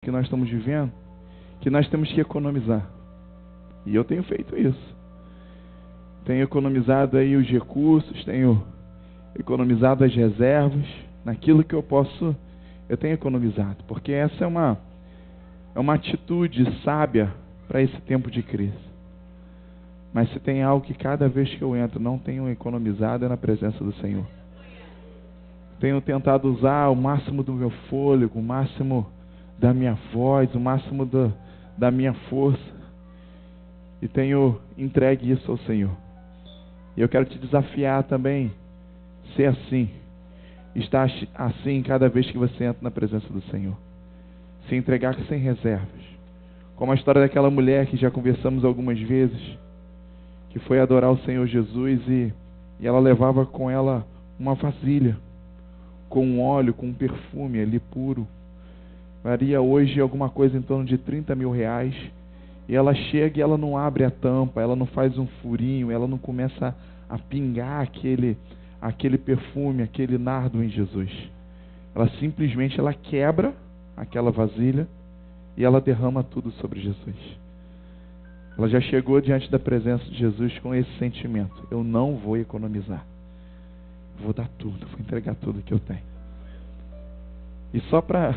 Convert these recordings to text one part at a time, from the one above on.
que nós estamos vivendo, que nós temos que economizar. E eu tenho feito isso. Tenho economizado aí os recursos, tenho economizado as reservas, naquilo que eu posso, eu tenho economizado, porque essa é uma atitude sábia para esse tempo de crise. Mas se tem algo que cada vez que eu entro não tenho economizado, é na presença do Senhor. Tenho tentado usar o máximo do meu fôlego, o máximo da minha voz, o máximo da minha força, e tenho entregue isso ao Senhor. E eu quero te desafiar também, ser assim, estar assim cada vez que você entra na presença do Senhor. Se entregar sem reservas. Como a história daquela mulher que já conversamos algumas vezes, que foi adorar o Senhor Jesus e ela levava com ela uma vasilha, com um óleo, com um perfume ali puro. Varia hoje alguma coisa em torno de 30 mil reais. E ela chega e ela não abre a tampa, ela não faz um furinho, ela não começa a pingar aquele perfume, aquele nardo em Jesus. Ela simplesmente quebra aquela vasilha e ela derrama tudo sobre Jesus. Ela já chegou diante da presença de Jesus com esse sentimento: eu não vou economizar, vou dar tudo, vou entregar tudo que eu tenho. E só para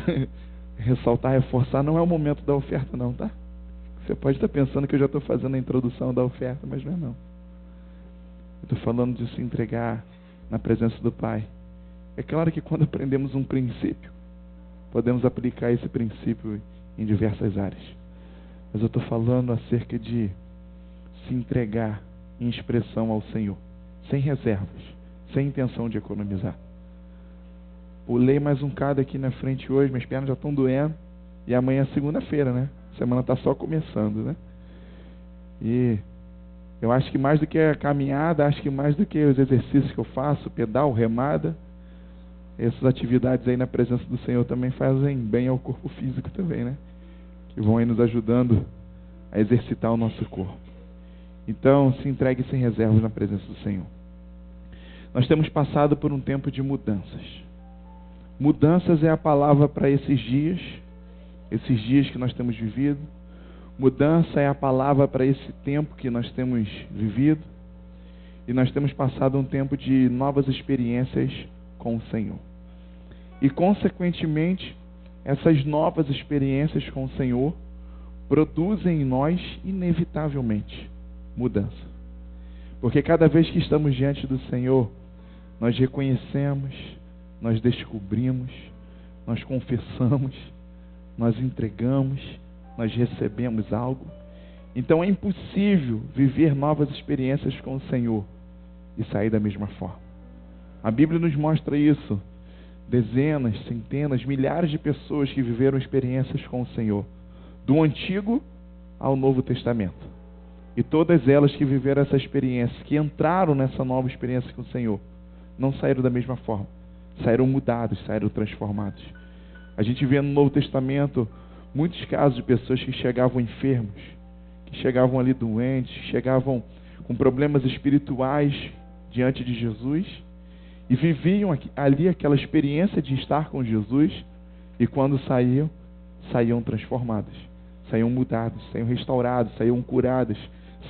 ressaltar, reforçar, não é o momento da oferta não, tá? Você pode estar pensando que eu já estou fazendo a introdução da oferta, mas não é não. Eu estou falando de se entregar na presença do Pai. É claro que quando aprendemos um princípio, podemos aplicar esse princípio em diversas áreas. Mas eu estou falando acerca de se entregar em expressão ao Senhor, sem reservas, sem intenção de economizar. Pulei mais um bocado aqui na frente hoje, minhas pernas já estão doendo, e amanhã é segunda-feira, né? A semana está só começando, né? E eu acho que mais do que a caminhada, acho que mais do que os exercícios que eu faço, pedal, remada, essas atividades aí na presença do Senhor também fazem bem ao corpo físico também, né? Que vão aí nos ajudando a exercitar o nosso corpo. Então, se entregue sem reservas na presença do Senhor. Nós temos passado por um tempo de mudanças. Mudanças é a palavra para esses dias que nós temos vivido. Mudança é a palavra para esse tempo que nós temos vivido. E nós temos passado um tempo de novas experiências com o Senhor. E, consequentemente, essas novas experiências com o Senhor produzem em nós, inevitavelmente, mudança. Porque cada vez que estamos diante do Senhor, nós reconhecemos, nós descobrimos, nós confessamos, nós entregamos, nós recebemos algo. Então é impossível viver novas experiências com o Senhor e sair da mesma forma. A Bíblia nos mostra isso. Dezenas, centenas, milhares de pessoas que viveram experiências com o Senhor, do Antigo ao Novo Testamento. E todas elas que viveram essa experiência, que entraram nessa nova experiência com o Senhor, não saíram da mesma forma. Saíram mudados, saíram transformados. A gente vê no Novo Testamento muitos casos de pessoas que chegavam enfermos, que chegavam ali doentes, que chegavam com problemas espirituais diante de Jesus e viviam ali aquela experiência de estar com Jesus, e quando saíam transformadas, saíam mudadas, saíam restauradas, saíam curadas,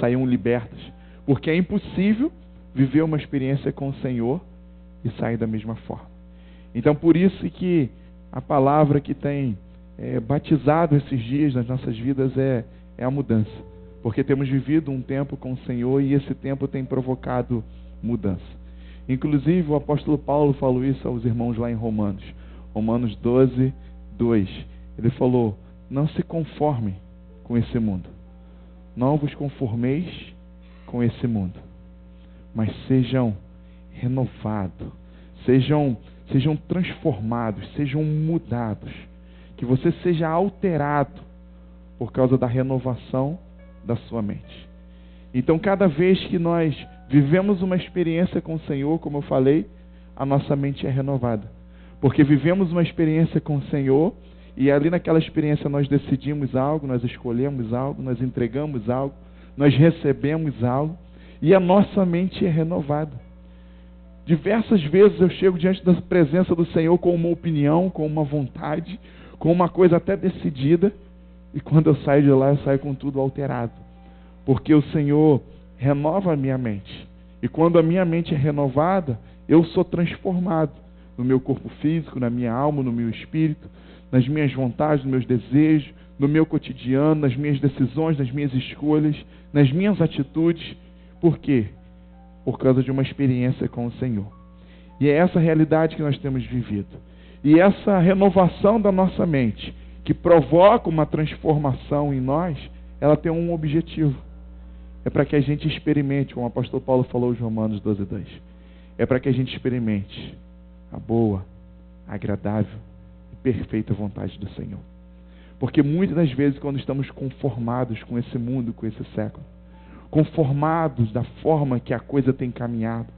saíam libertas. Porque é impossível viver uma experiência com o Senhor e sair da mesma forma. Então, por isso que a palavra que tem batizado esses dias nas nossas vidas é a mudança. Porque temos vivido um tempo com o Senhor e esse tempo tem provocado mudança. Inclusive, o apóstolo Paulo falou isso aos irmãos lá em Romanos. Romanos 12, 2. Ele falou: não se conformem com esse mundo. Não vos conformeis com esse mundo. Mas sejam renovados. Sejam transformados, sejam mudados, que você seja alterado por causa da renovação da sua mente. Então, cada vez que nós vivemos uma experiência com o Senhor, como eu falei, a nossa mente é renovada. Porque vivemos uma experiência com o Senhor e ali naquela experiência nós decidimos algo, nós escolhemos algo, nós entregamos algo, nós recebemos algo e a nossa mente é renovada. Diversas vezes eu chego diante da presença do Senhor com uma opinião, com uma vontade, com uma coisa até decidida, e quando eu saio de lá, eu saio com tudo alterado. Porque o Senhor renova a minha mente. E quando a minha mente é renovada, eu sou transformado no meu corpo físico, na minha alma, no meu espírito, nas minhas vontades, nos meus desejos, no meu cotidiano, nas minhas decisões, nas minhas escolhas, nas minhas atitudes. Por quê? Por causa de uma experiência com o Senhor. E é essa realidade que nós temos vivido. E essa renovação da nossa mente, que provoca uma transformação em nós, ela tem um objetivo. É para que a gente experimente, como o apóstolo Paulo falou em Romanos 12:2. É para que a gente experimente a boa, agradável e perfeita vontade do Senhor. Porque muitas das vezes, quando estamos conformados com esse mundo, com esse século, conformados da forma que a coisa tem caminhado,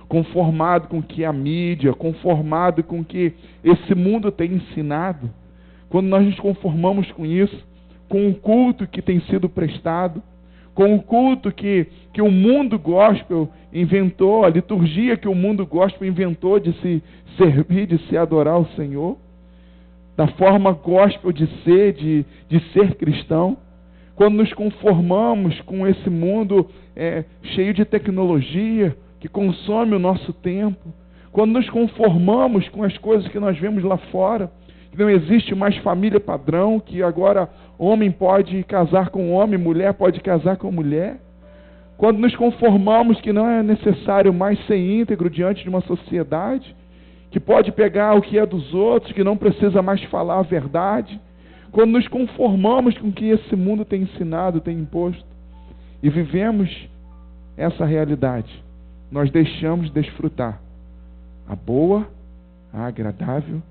conformado com que a mídia, conformado com que esse mundo tem ensinado, quando nós nos conformamos com isso, com o culto que tem sido prestado, com o culto que o mundo gospel inventou, a liturgia que o mundo gospel inventou de se servir, de se adorar ao Senhor, da forma gospel de ser cristão, quando nos conformamos com esse mundo cheio de tecnologia, que consome o nosso tempo, quando nos conformamos com as coisas que nós vemos lá fora, que não existe mais família padrão, que agora homem pode casar com homem, mulher pode casar com mulher, quando nos conformamos que não é necessário mais ser íntegro diante de uma sociedade, que pode pegar o que é dos outros, que não precisa mais falar a verdade, quando nos conformamos com o que esse mundo tem ensinado, tem imposto, e vivemos essa realidade, nós deixamos de desfrutar a boa, a agradável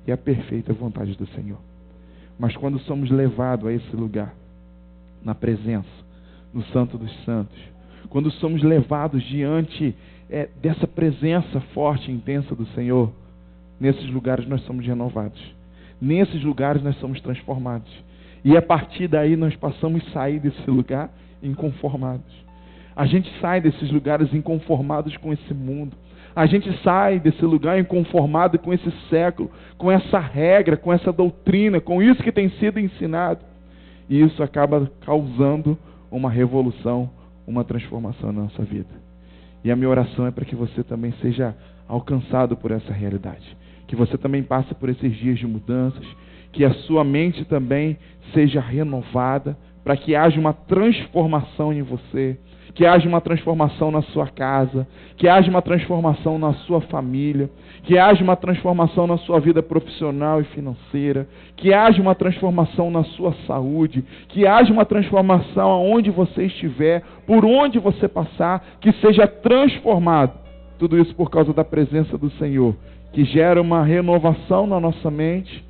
e a perfeita vontade do Senhor. Mas quando somos levados a esse lugar, na presença, no Santo dos Santos, quando somos levados diante dessa presença forte e intensa do Senhor, nesses lugares nós somos renovados. Nesses lugares nós somos transformados. E a partir daí nós passamos a sair desse lugar inconformados. A gente sai desses lugares inconformados com esse mundo. A gente sai desse lugar inconformado com esse século, com essa regra, com essa doutrina, com isso que tem sido ensinado. E isso acaba causando uma revolução, uma transformação na nossa vida. E a minha oração é para que você também seja alcançado por essa realidade. Que você também passe por esses dias de mudanças, que a sua mente também seja renovada, para que haja uma transformação em você, que haja uma transformação na sua casa, que haja uma transformação na sua família, que haja uma transformação na sua vida profissional e financeira, que haja uma transformação na sua saúde, que haja uma transformação aonde você estiver, por onde você passar, que seja transformado. Tudo isso por causa da presença do Senhor, que gera uma renovação na nossa mente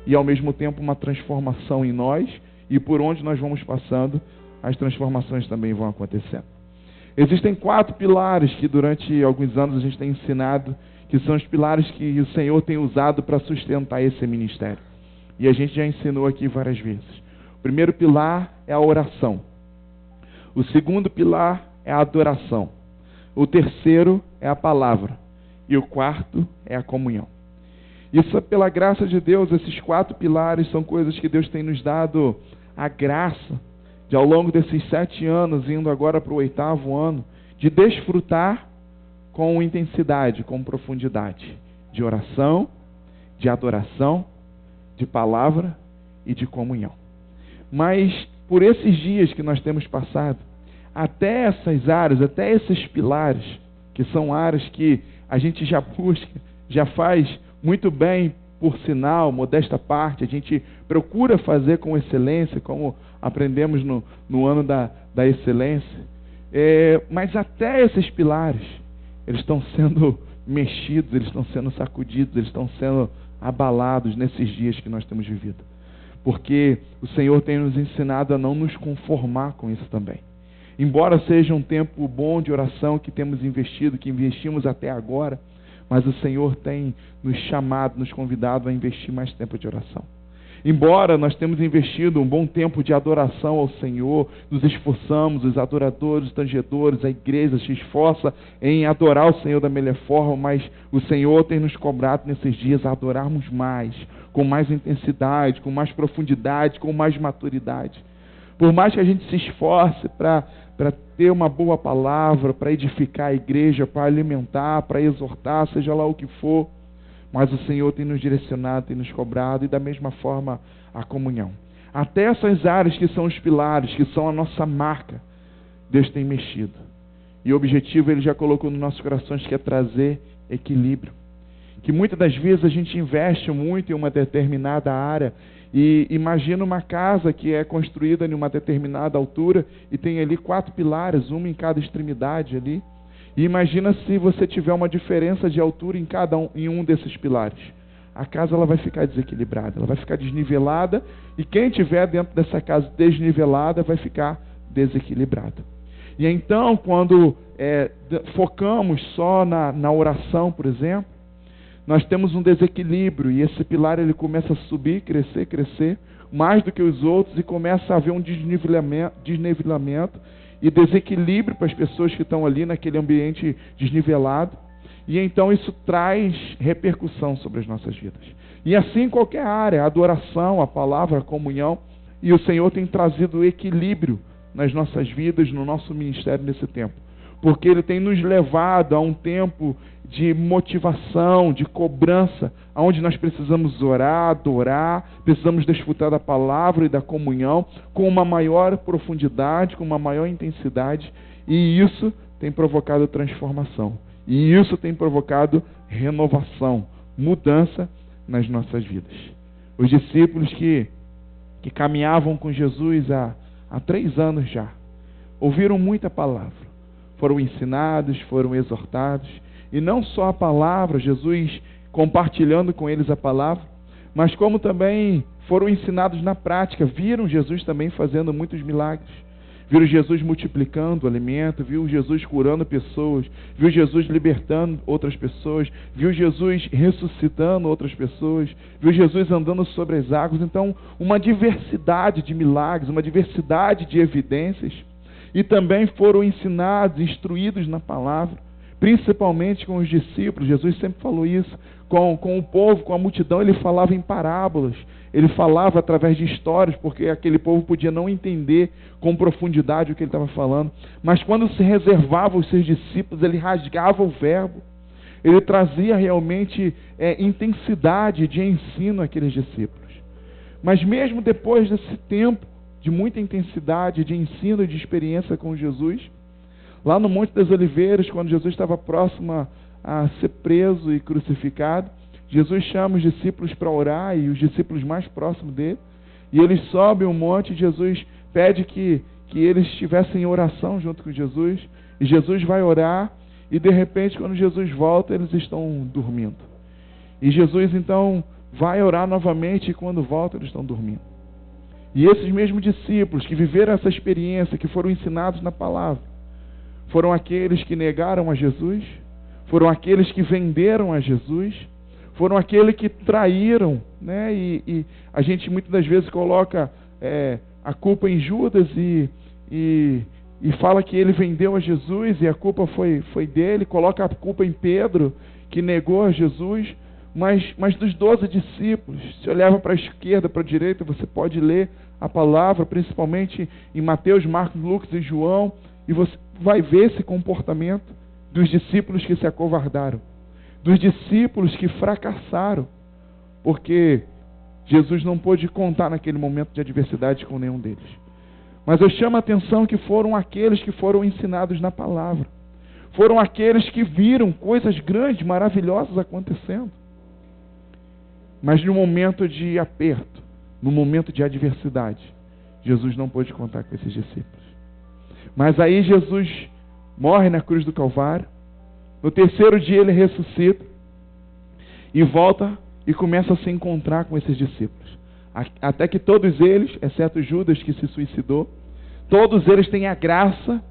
e ao mesmo tempo uma transformação em nós, e por onde nós vamos passando, as transformações também vão acontecendo. Existem 4 pilares que durante alguns anos a gente tem ensinado, que são os pilares que o Senhor tem usado para sustentar esse ministério. E a gente já ensinou aqui várias vezes. O primeiro pilar é a oração. O segundo pilar é a adoração. O terceiro é a palavra. E o quarto é a comunhão. Isso, pela graça de Deus, esses 4 pilares são coisas que Deus tem nos dado a graça de, ao longo desses 7 anos, indo agora para o 8º ano, de desfrutar com intensidade, com profundidade, de oração, de adoração, de palavra e de comunhão. Mas, por esses dias que nós temos passado, até essas áreas, até esses pilares, que são áreas que a gente já busca, já faz muito bem, por sinal, modesta parte, a gente procura fazer com excelência, como aprendemos no ano da excelência. Mas até esses pilares, eles estão sendo mexidos, eles estão sendo sacudidos, eles estão sendo abalados nesses dias que nós temos vivido. Porque o Senhor tem nos ensinado a não nos conformar com isso também. Embora seja um tempo bom de oração que temos investido, que investimos até agora, mas o Senhor tem nos chamado, nos convidado a investir mais tempo de oração. Embora nós temos investido um bom tempo de adoração ao Senhor, nos esforçamos, os adoradores, os tangedores, a igreja se esforça em adorar o Senhor da melhor forma, mas o Senhor tem nos cobrado nesses dias a adorarmos mais, com mais intensidade, com mais profundidade, com mais maturidade. Por mais que a gente se esforce para ter uma boa palavra, para edificar a igreja, para alimentar, para exortar, seja lá o que for, mas o Senhor tem nos direcionado, tem nos cobrado, e da mesma forma a comunhão. Até essas áreas que são os pilares, que são a nossa marca, Deus tem mexido. E o objetivo Ele já colocou nos nossos corações, que é trazer equilíbrio. Que muitas das vezes a gente investe muito em uma determinada área, e imagina uma casa que é construída em uma determinada altura, e tem ali 4 pilares, uma em cada extremidade ali. E imagina se você tiver uma diferença de altura em um desses pilares. A casa ela vai ficar desequilibrada, ela vai ficar desnivelada, e quem estiver dentro dessa casa desnivelada vai ficar desequilibrado. E então, quando focamos só na oração, por exemplo, nós temos um desequilíbrio, e esse pilar ele começa a subir, crescer, mais do que os outros, e começa a haver um desnivelamento e desequilíbrio para as pessoas que estão ali naquele ambiente desnivelado. E então isso traz repercussão sobre as nossas vidas. E assim em qualquer área, a adoração, a palavra, a comunhão, e o Senhor tem trazido equilíbrio nas nossas vidas, no nosso ministério nesse tempo. Porque Ele tem nos levado a um tempo de motivação, de cobrança, onde nós precisamos orar, adorar, precisamos desfrutar da palavra e da comunhão com uma maior profundidade, com uma maior intensidade, e isso tem provocado transformação, e isso tem provocado renovação, mudança nas nossas vidas. Os discípulos que caminhavam com Jesus há 3 anos já, ouviram muita palavra, foram ensinados, foram exortados, e não só a palavra, Jesus compartilhando com eles a palavra, mas como também foram ensinados na prática, viram Jesus também fazendo muitos milagres, viram Jesus multiplicando o alimento, viu Jesus curando pessoas, viu Jesus libertando outras pessoas, viu Jesus ressuscitando outras pessoas, viu Jesus andando sobre as águas. Então, uma diversidade de milagres, uma diversidade de evidências, e também foram ensinados, instruídos na palavra, principalmente com os discípulos. Jesus sempre falou isso, com o povo, com a multidão, Ele falava em parábolas, Ele falava através de histórias, porque aquele povo podia não entender com profundidade o que Ele estava falando, mas quando se reservava os seus discípulos, Ele rasgava o verbo, Ele trazia realmente intensidade de ensino àqueles discípulos. Mas mesmo depois desse tempo de muita intensidade de ensino e de experiência com Jesus, lá no Monte das Oliveiras, quando Jesus estava próximo a ser preso e crucificado, Jesus chama os discípulos para orar, e os discípulos mais próximos dele, e eles sobem o monte, e Jesus pede que eles estivessem em oração junto com Jesus, e Jesus vai orar, e de repente, quando Jesus volta, eles estão dormindo. E Jesus então vai orar novamente, e quando volta, eles estão dormindo. E esses mesmos discípulos que viveram essa experiência, que foram ensinados na palavra, foram aqueles que negaram a Jesus, foram aqueles que venderam a Jesus, foram aqueles que traíram, né? E a gente muitas das vezes coloca a culpa em Judas e fala que ele vendeu a Jesus e a culpa foi dele, coloca a culpa em Pedro, que negou a Jesus, mas dos 12 discípulos, se olhava para a esquerda, para a direita, você pode ler a palavra, principalmente em Mateus, Marcos, Lucas e João, e você vai ver esse comportamento dos discípulos que se acovardaram, dos discípulos que fracassaram, porque Jesus não pôde contar naquele momento de adversidade com nenhum deles. Mas eu chamo a atenção que foram aqueles que foram ensinados na palavra, foram aqueles que viram coisas grandes, maravilhosas acontecendo. Mas no momento de aperto, no momento de adversidade, Jesus não pôde contar com esses discípulos. Mas aí Jesus morre na cruz do Calvário, no 3º dia ele ressuscita, e volta e começa a se encontrar com esses discípulos. Até que todos eles, exceto Judas que se suicidou, todos eles têm a graça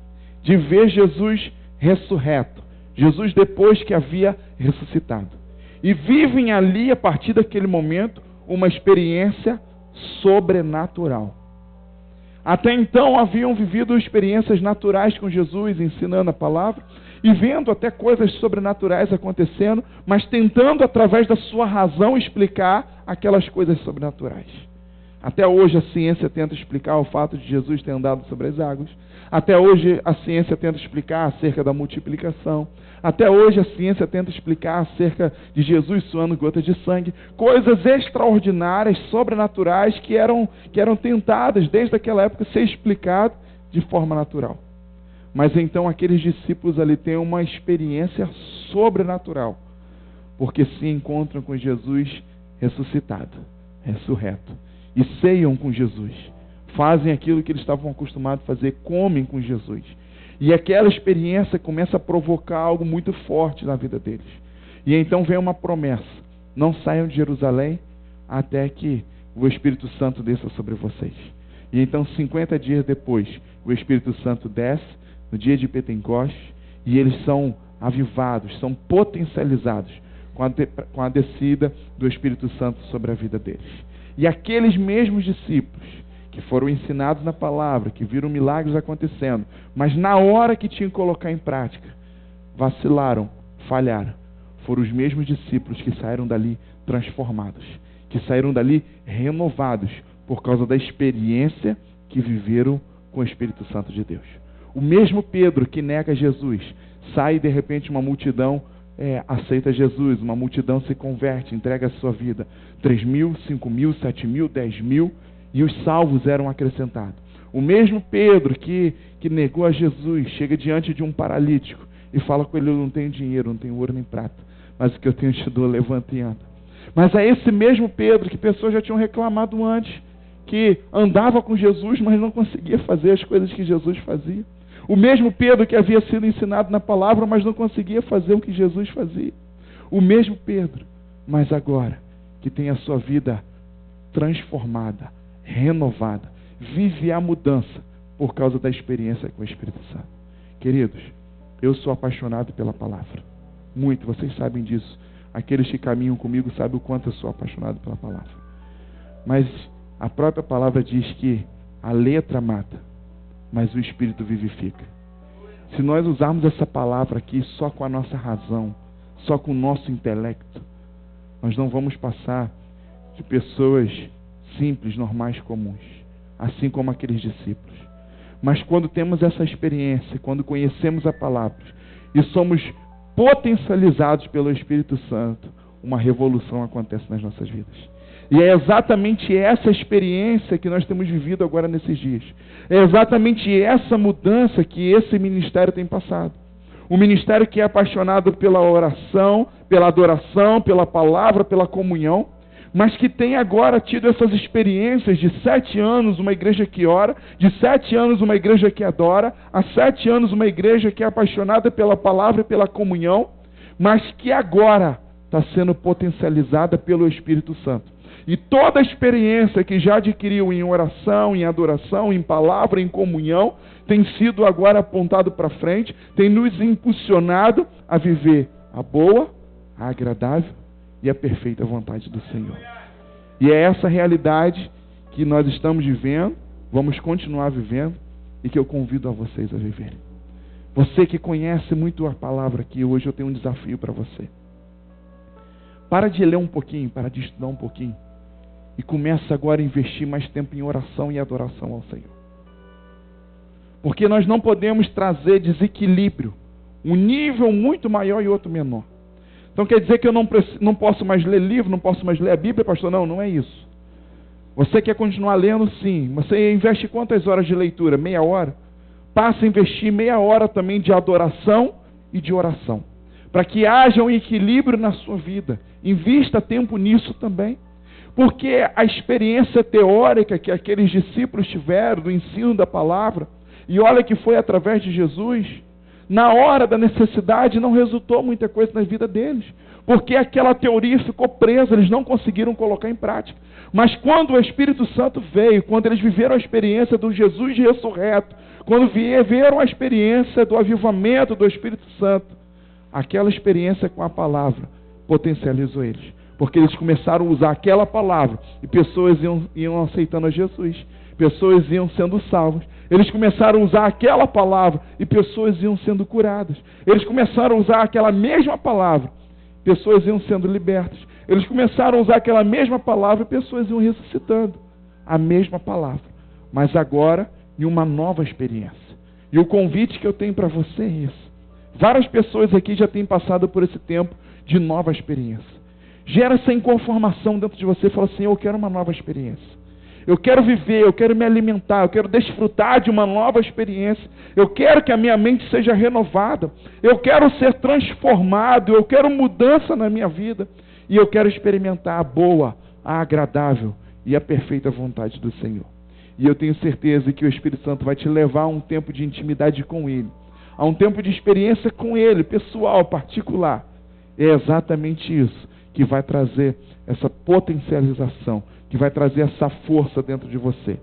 de ver Jesus ressurreto, Jesus depois que havia ressuscitado. E vivem ali, a partir daquele momento, uma experiência sobrenatural. Até então haviam vivido experiências naturais com Jesus, ensinando a palavra, e vendo até coisas sobrenaturais acontecendo, mas tentando através da sua razão explicar aquelas coisas sobrenaturais. Até hoje a ciência tenta explicar o fato de Jesus ter andado sobre as águas. Até hoje a ciência tenta explicar acerca da multiplicação. Até hoje a ciência tenta explicar acerca de Jesus suando gotas de sangue. Coisas extraordinárias, sobrenaturais, que eram tentadas desde aquela época ser explicado de forma natural. Mas então aqueles discípulos ali têm uma experiência sobrenatural, porque se encontram com Jesus ressuscitado, ressurreto, e ceiam com Jesus, fazem aquilo que eles estavam acostumados a fazer, comem com Jesus. E aquela experiência começa a provocar algo muito forte na vida deles. E então vem uma promessa: não saiam de Jerusalém até que o Espírito Santo desça sobre vocês. E então 50 dias depois, o Espírito Santo desce, no dia de Pentecostes, e eles são avivados, são potencializados com a descida do Espírito Santo sobre a vida deles. E aqueles mesmos discípulos que foram ensinados na palavra, que viram milagres acontecendo, mas na hora que tinham que colocar em prática, vacilaram, falharam. Foram os mesmos discípulos que saíram dali transformados, que saíram dali renovados, por causa da experiência que viveram com o Espírito Santo de Deus. O mesmo Pedro que nega Jesus, sai e de repente uma multidão aceita Jesus, uma multidão se converte, entrega a sua vida. 3.000, 5.000, 7.000, 10.000, e os salvos eram acrescentados. O mesmo Pedro que negou a Jesus, chega diante de um paralítico e fala com ele: eu não tenho dinheiro, não tenho ouro nem prata, mas o que eu tenho te dou, levanta e anda. Mas é esse mesmo Pedro que pessoas já tinham reclamado antes, que andava com Jesus, mas não conseguia fazer as coisas que Jesus fazia. O mesmo Pedro que havia sido ensinado na palavra, mas não conseguia fazer o que Jesus fazia. O mesmo Pedro, mas agora que tem a sua vida transformada, renovada, vive a mudança por causa da experiência com o Espírito Santo. Queridos, eu sou apaixonado pela palavra. Muito, vocês sabem disso. Aqueles que caminham comigo sabem o quanto eu sou apaixonado pela palavra. Mas a própria palavra diz que a letra mata, mas o Espírito vivifica. Se nós usarmos essa palavra aqui só com a nossa razão, só com o nosso intelecto, nós não vamos passar de pessoas simples, normais, comuns, assim como aqueles discípulos. Mas quando temos essa experiência, quando conhecemos a palavra e somos potencializados pelo Espírito Santo, uma revolução acontece nas nossas vidas. E é exatamente essa experiência que nós temos vivido agora nesses dias. É exatamente essa mudança que esse ministério tem passado. Um ministério que é apaixonado pela oração, pela adoração, pela palavra, pela comunhão, mas que tem agora tido essas experiências de 7 anos uma igreja que ora, de 7 anos uma igreja que adora, há 7 anos uma igreja que é apaixonada pela palavra e pela comunhão, mas que agora está sendo potencializada pelo Espírito Santo. E toda a experiência que já adquiriu em oração, em adoração, em palavra, em comunhão, tem sido agora apontado para frente, tem nos impulsionado a viver a boa, a agradável e a perfeita vontade do Senhor. E é essa realidade que nós estamos vivendo, vamos continuar vivendo, e que eu convido a vocês a viverem. Você que conhece muito a palavra aqui, hoje eu tenho um desafio para você. Para de ler um pouquinho, para de estudar um pouquinho, e começa agora a investir mais tempo em oração e adoração ao Senhor. Porque nós não podemos trazer desequilíbrio, um nível muito maior e outro menor. Então quer dizer que eu não posso mais ler livro, não posso mais ler a Bíblia, pastor? Não, não é isso. Você quer continuar lendo? Sim. Você investe quantas horas de leitura? Meia hora? Passa a investir meia hora também de adoração e de oração. Para que haja um equilíbrio na sua vida. Invista tempo nisso também. Porque a experiência teórica que aqueles discípulos tiveram do ensino da palavra, e olha que foi através de Jesus, na hora da necessidade não resultou muita coisa na vida deles, porque aquela teoria ficou presa, eles não conseguiram colocar em prática. Mas quando o Espírito Santo veio, quando eles viveram a experiência do Jesus ressurreto, quando viveram a experiência do avivamento do Espírito Santo, aquela experiência com a palavra potencializou eles. Porque eles começaram a usar aquela palavra e pessoas iam aceitando a Jesus. Pessoas iam sendo salvas. Eles começaram a usar aquela palavra e pessoas iam sendo curadas. Eles começaram a usar aquela mesma palavra, pessoas iam sendo libertas. Eles começaram a usar aquela mesma palavra e pessoas iam ressuscitando. A mesma palavra, mas agora em uma nova experiência. E o convite que eu tenho para você é isso. Várias pessoas aqui já têm passado por esse tempo de nova experiência. Gera essa inconformação dentro de você, fala assim, eu quero uma nova experiência. Eu quero viver, eu quero me alimentar, eu quero desfrutar de uma nova experiência. Eu quero que a minha mente seja renovada. Eu quero ser transformado, eu quero mudança na minha vida. E eu quero experimentar a boa, a agradável e a perfeita vontade do Senhor. E eu tenho certeza que o Espírito Santo vai te levar a um tempo de intimidade com Ele. A um tempo de experiência com Ele, pessoal, particular. É exatamente isso que vai trazer essa potencialização, que vai trazer essa força dentro de você.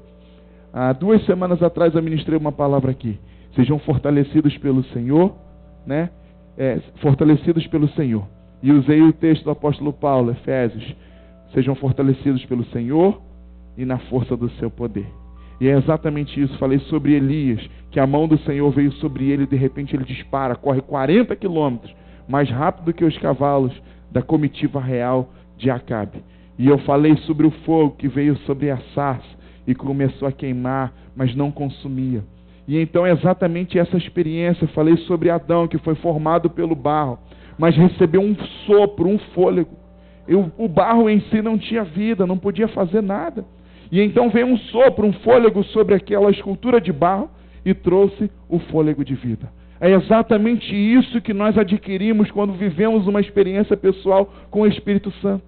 Há 2 semanas atrás eu ministrei uma palavra aqui. Sejam fortalecidos pelo Senhor, né? Fortalecidos pelo Senhor. E usei o texto do apóstolo Paulo, Efésios. Sejam fortalecidos pelo Senhor e na força do seu poder. E é exatamente isso. Falei sobre Elias, que a mão do Senhor veio sobre ele e de repente ele dispara, corre 40 quilômetros, mais rápido que os cavalos da comitiva real de Acabe. E eu falei sobre o fogo que veio sobre a sarça e começou a queimar, mas não consumia. E então é exatamente essa experiência. Eu falei sobre Adão, que foi formado pelo barro, mas recebeu um sopro, um fôlego. O barro em si não tinha vida, não podia fazer nada. E então veio um sopro, um fôlego sobre aquela escultura de barro e trouxe o fôlego de vida. É exatamente isso que nós adquirimos quando vivemos uma experiência pessoal com o Espírito Santo.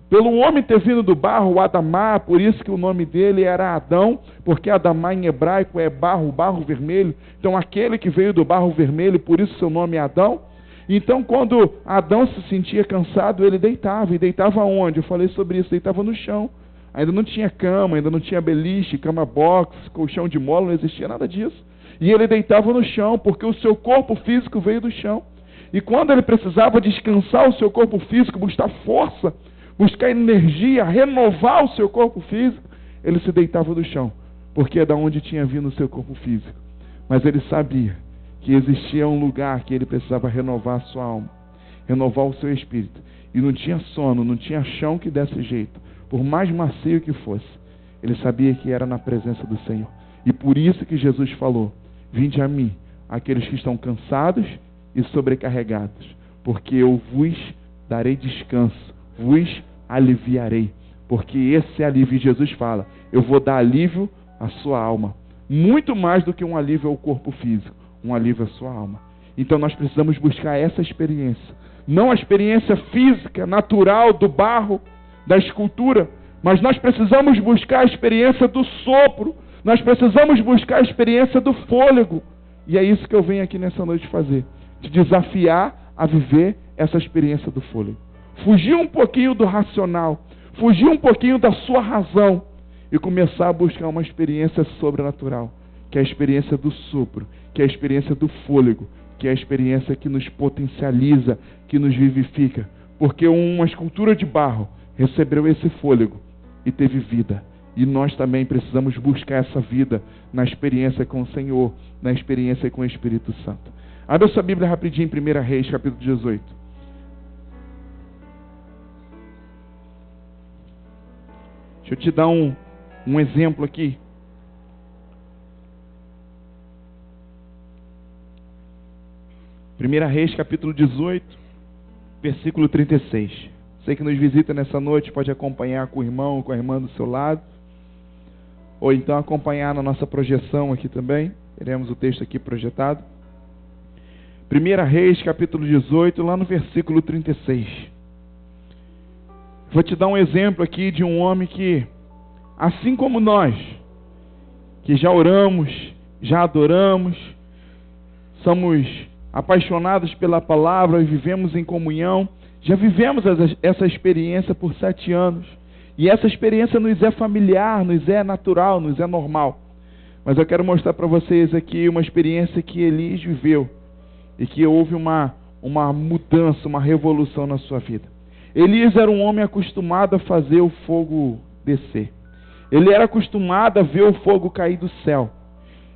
Pelo homem ter vindo do barro, o Adamá, por isso que o nome dele era Adão, porque Adamá em hebraico é barro, barro vermelho. Então aquele que veio do barro vermelho, por isso seu nome é Adão. Então quando Adão se sentia cansado, ele deitava. E deitava onde? Eu falei sobre isso, deitava no chão. Ainda não tinha cama, ainda não tinha beliche, cama box, colchão de mola, não existia nada disso. E ele deitava no chão, porque o seu corpo físico veio do chão. E quando ele precisava descansar o seu corpo físico, buscar força, buscar energia, renovar o seu corpo físico, ele se deitava no chão, porque é da onde tinha vindo o seu corpo físico. Mas ele sabia que existia um lugar que ele precisava renovar a sua alma, renovar o seu espírito. E não tinha sono, não tinha chão que desse jeito, por mais macio que fosse. Ele sabia que era na presença do Senhor. E por isso que Jesus falou, vinde a mim, aqueles que estão cansados e sobrecarregados, porque eu vos darei descanso, vos aliviarei. Porque esse alívio, Jesus fala, eu vou dar alívio à sua alma. Muito mais do que um alívio ao corpo físico, um alívio à sua alma. Então nós precisamos buscar essa experiência. Não a experiência física, natural, do barro, da escultura, mas nós precisamos buscar a experiência do sopro. Nós precisamos buscar a experiência do fôlego. E é isso que eu venho aqui nessa noite fazer. Te desafiar a viver essa experiência do fôlego. Fugir um pouquinho do racional. Fugir um pouquinho da sua razão. E começar a buscar uma experiência sobrenatural. Que é a experiência do sopro. Que é a experiência do fôlego. Que é a experiência que nos potencializa. Que nos vivifica. Porque uma escultura de barro recebeu esse fôlego e teve vida. E nós também precisamos buscar essa vida na experiência com o Senhor, na experiência com o Espírito Santo. Abre a sua Bíblia rapidinho em 1 Reis, capítulo 18. Deixa eu te dar um exemplo aqui. 1 Reis, capítulo 18, versículo 36. Você que nos visita nessa noite pode acompanhar com o irmão ou com a irmã do seu lado. Ou então acompanhar na nossa projeção aqui também. Teremos o texto aqui projetado. 1 Reis, capítulo 18, lá no versículo 36. Vou te dar um exemplo aqui de um homem que, assim como nós, que já oramos, já adoramos, somos apaixonados pela palavra e vivemos em comunhão, já vivemos essa experiência por 7 anos. E essa experiência nos é familiar, nos é natural, nos é normal. Mas eu quero mostrar para vocês aqui uma experiência que Elias viveu. E que houve uma mudança, uma revolução na sua vida. Elias era um homem acostumado a fazer o fogo descer. Ele era acostumado a ver o fogo cair do céu.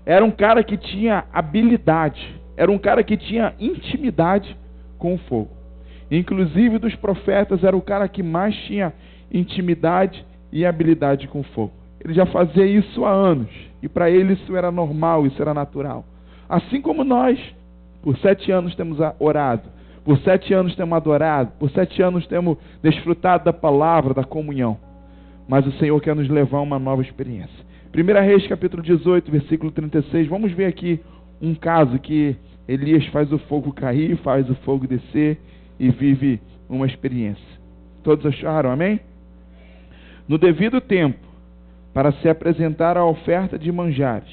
Era um cara que tinha habilidade. Era um cara que tinha intimidade com o fogo. Inclusive dos profetas, era o cara que mais tinha intimidade e habilidade com o fogo. Ele já fazia isso há anos. E para ele isso era normal, isso era natural. Assim como nós, por 7 anos temos orado, por 7 anos temos adorado, por 7 anos temos desfrutado da palavra, da comunhão. Mas o Senhor quer nos levar a uma nova experiência. 1 Reis, capítulo 18, versículo 36. Vamos ver aqui um caso que Elias faz o fogo cair, faz o fogo descer e vive uma experiência. Todos acharam, amém? No devido tempo, para se apresentar a oferta de manjares,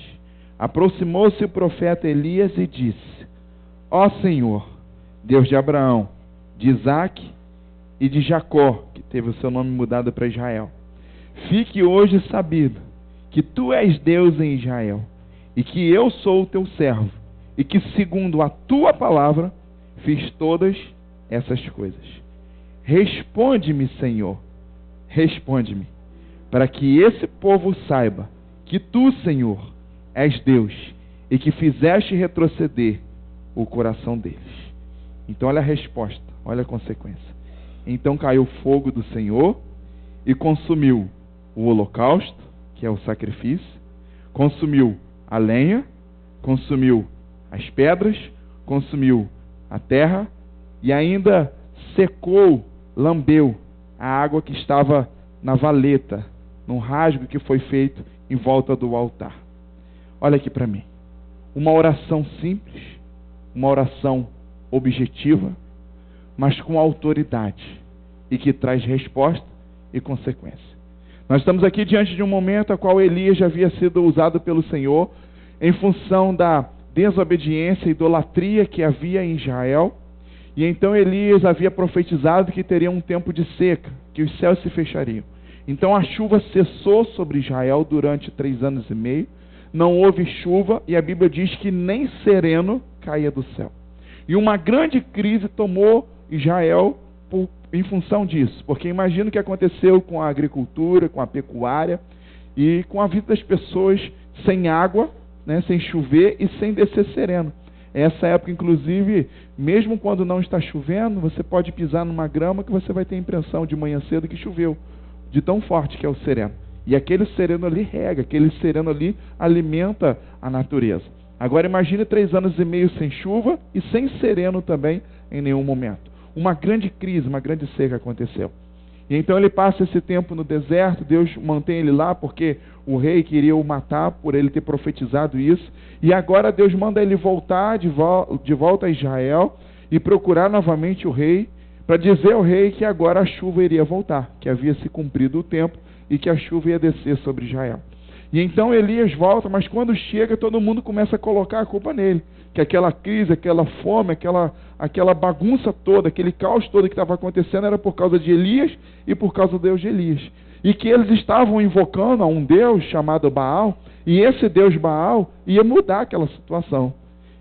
aproximou-se o profeta Elias e disse: Ó Senhor, Deus de Abraão, de Isaque e de Jacó, que teve o seu nome mudado para Israel, fique hoje sabido que tu és Deus em Israel, e que eu sou o teu servo, e que segundo a tua palavra fiz todas essas coisas. Responde-me, Senhor, responde-me, para que esse povo saiba que tu, Senhor, és Deus, e que fizeste retroceder o coração deles. Então olha a resposta, olha a consequência. Então caiu o fogo do Senhor e consumiu o holocausto, que é o sacrifício, consumiu a lenha, consumiu as pedras, consumiu a terra e ainda secou, lambeu a água que estava na valeta, num rasgo que foi feito em volta do altar. Olha aqui para mim. Uma oração simples, uma oração objetiva, mas com autoridade e que traz resposta e consequência. Nós estamos aqui diante de um momento a qual Elias já havia sido usado pelo Senhor em função da desobediência e idolatria que havia em Israel. E então Elias havia profetizado que teria um tempo de seca, que os céus se fechariam. Então a chuva cessou sobre Israel durante 3 anos e meio. Não houve chuva e a Bíblia diz que nem sereno caía do céu. E uma grande crise tomou Israel em função disso, porque imagina o que aconteceu com a agricultura, com a pecuária e com a vida das pessoas sem água, né, sem chover e sem descer sereno. Essa época, inclusive, mesmo quando não está chovendo, você pode pisar numa grama que você vai ter a impressão de manhã cedo que choveu, de tão forte que é o sereno. E aquele sereno ali rega, aquele sereno ali alimenta a natureza. Agora imagine 3 anos e meio sem chuva e sem sereno também em nenhum momento. Uma grande crise, uma grande seca aconteceu. E então ele passa esse tempo no deserto, Deus mantém ele lá porque o rei queria o matar por ele ter profetizado isso. E agora Deus manda ele voltar de volta a Israel e procurar novamente o rei, para dizer ao rei que agora a chuva iria voltar, que havia se cumprido o tempo e que a chuva ia descer sobre Israel. E então Elias volta, mas quando chega todo mundo começa a colocar a culpa nele, que aquela crise, aquela fome, aquela bagunça toda, aquele caos todo que estava acontecendo era por causa de Elias e por causa do Deus de Elias. E que eles estavam invocando a um Deus chamado Baal, e esse Deus Baal ia mudar aquela situação.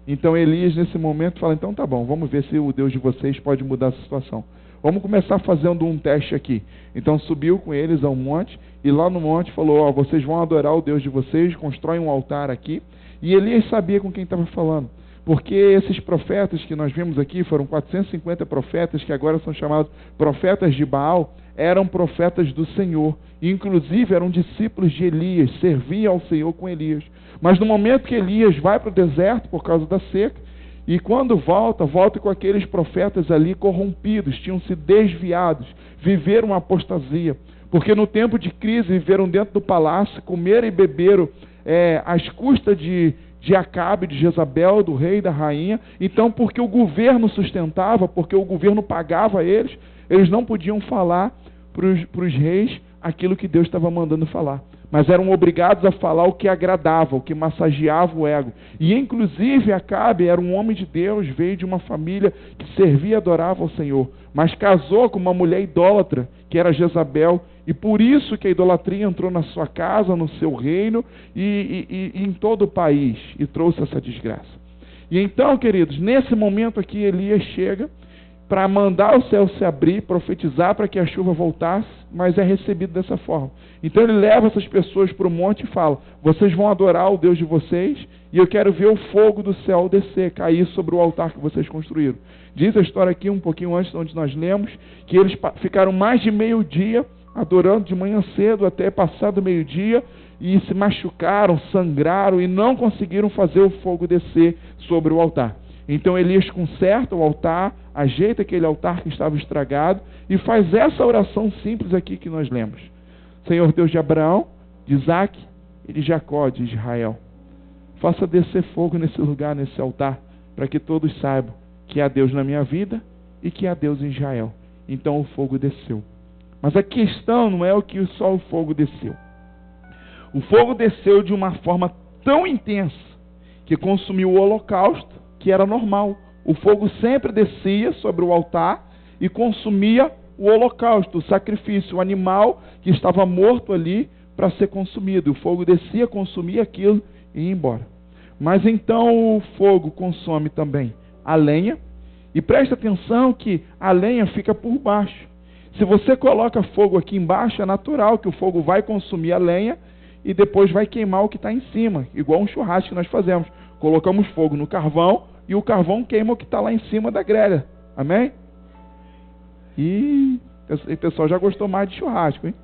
Então Elias nesse momento fala, então tá bom, vamos ver se o Deus de vocês pode mudar a situação. Vamos começar fazendo um teste aqui. Então subiu com eles ao monte, e lá no monte falou, ó, vocês vão adorar o Deus de vocês, constroem um altar aqui. E Elias sabia com quem estava falando, porque esses profetas que nós vimos aqui, foram 450 profetas, que agora são chamados profetas de Baal, eram profetas do Senhor, inclusive eram discípulos de Elias, serviam ao Senhor com Elias. Mas no momento que Elias vai para o deserto por causa da seca, e quando volta com aqueles profetas ali corrompidos, tinham se desviados, viveram uma apostasia, porque no tempo de crise viveram dentro do palácio, comeram e beberam às custas de Acabe, de Jezabel, do rei e da rainha. Então, porque o governo sustentava, porque o governo pagava eles não podiam falar para os reis aquilo que Deus estava mandando falar. Mas eram obrigados a falar o que agradava, o que massageava o ego. E inclusive Acabe era um homem de Deus, veio de uma família que servia e adorava ao Senhor, mas casou com uma mulher idólatra, que era Jezabel, e por isso que a idolatria entrou na sua casa, no seu reino e em todo o país, e trouxe essa desgraça. E então, queridos, nesse momento aqui Elias chega para mandar o céu se abrir, profetizar para que a chuva voltasse, mas é recebido dessa forma. Então ele leva essas pessoas para o monte e fala: vocês vão adorar o Deus de vocês, e eu quero ver o fogo do céu descer, cair sobre o altar que vocês construíram. Diz a história aqui, um pouquinho antes de onde nós lemos, que eles ficaram mais de meio-dia adorando, de manhã cedo até passado meio-dia, e se machucaram, sangraram e não conseguiram fazer o fogo descer sobre o altar. Então Elias conserta o altar, ajeita aquele altar que estava estragado e faz essa oração simples aqui que nós lemos: Senhor Deus de Abraão, de Isaac e de Jacó, de Israel, faça descer fogo nesse lugar, nesse altar, para que todos saibam que há Deus na minha vida e que há Deus em Israel. Então o fogo desceu. Mas a questão não é o que só o fogo desceu. O fogo desceu de uma forma tão intensa que consumiu o holocausto, que era normal. O fogo sempre descia sobre o altar e consumia o holocausto, o sacrifício, o animal que estava morto ali para ser consumido. O fogo descia, consumia aquilo e ia embora. Mas então o fogo consome também a lenha, e presta atenção que a lenha fica por baixo. Se você coloca fogo aqui embaixo, é natural que o fogo vai consumir a lenha e depois vai queimar o que está em cima, igual um churrasco que nós fazemos. Colocamos fogo no carvão e o carvão queima o que está lá em cima da grelha. Amém? E o pessoal já gostou mais de churrasco, hein?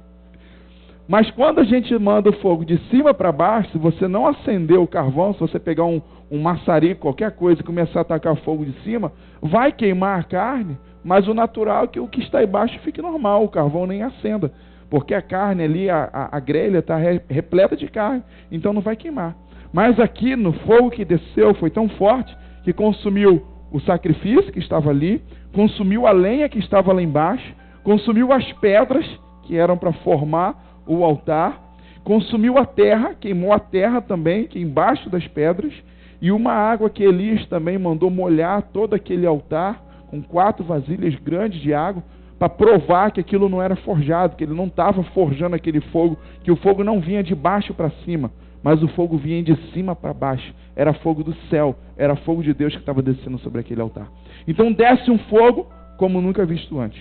Mas quando a gente manda o fogo de cima para baixo, se você não acender o carvão, se você pegar um maçarico, qualquer coisa, e começar a atacar fogo de cima, vai queimar a carne, mas o natural é que o que está embaixo fique normal, o carvão nem acenda, porque a carne ali, a grelha está repleta de carne, então não vai queimar. Mas aqui no fogo que desceu foi tão forte que consumiu o sacrifício que estava ali, consumiu a lenha que estava lá embaixo, consumiu as pedras que eram para formar o altar, consumiu a terra, queimou a terra também, que embaixo das pedras, e uma água que Elias também mandou molhar todo aquele altar, com 4 vasilhas grandes de água, para provar que aquilo não era forjado, que ele não estava forjando aquele fogo, que o fogo não vinha de baixo para cima, mas o fogo vinha de cima para baixo. Era fogo do céu, era fogo de Deus que estava descendo sobre aquele altar. Então desce um fogo como nunca visto antes.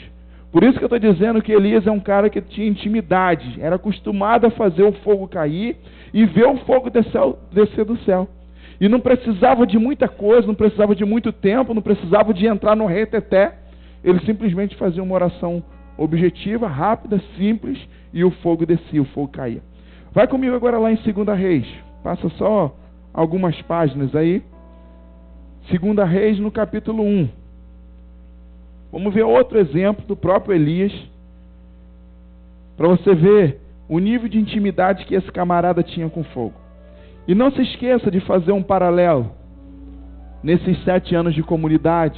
Por isso que eu estou dizendo que Elias é um cara que tinha intimidade, era acostumado a fazer o fogo cair e ver o fogo descer do céu. E não precisava de muita coisa, não precisava de muito tempo, não precisava de entrar no reteté. Ele simplesmente fazia uma oração objetiva, rápida, simples, e o fogo descia, o fogo caía. Vai comigo agora lá em 2 Reis. Passa só algumas páginas aí. 2 Reis no capítulo 1. Vamos ver outro exemplo do próprio Elias, para você ver o nível de intimidade que esse camarada tinha com o fogo. E não se esqueça de fazer um paralelo nesses 7 anos de comunidade.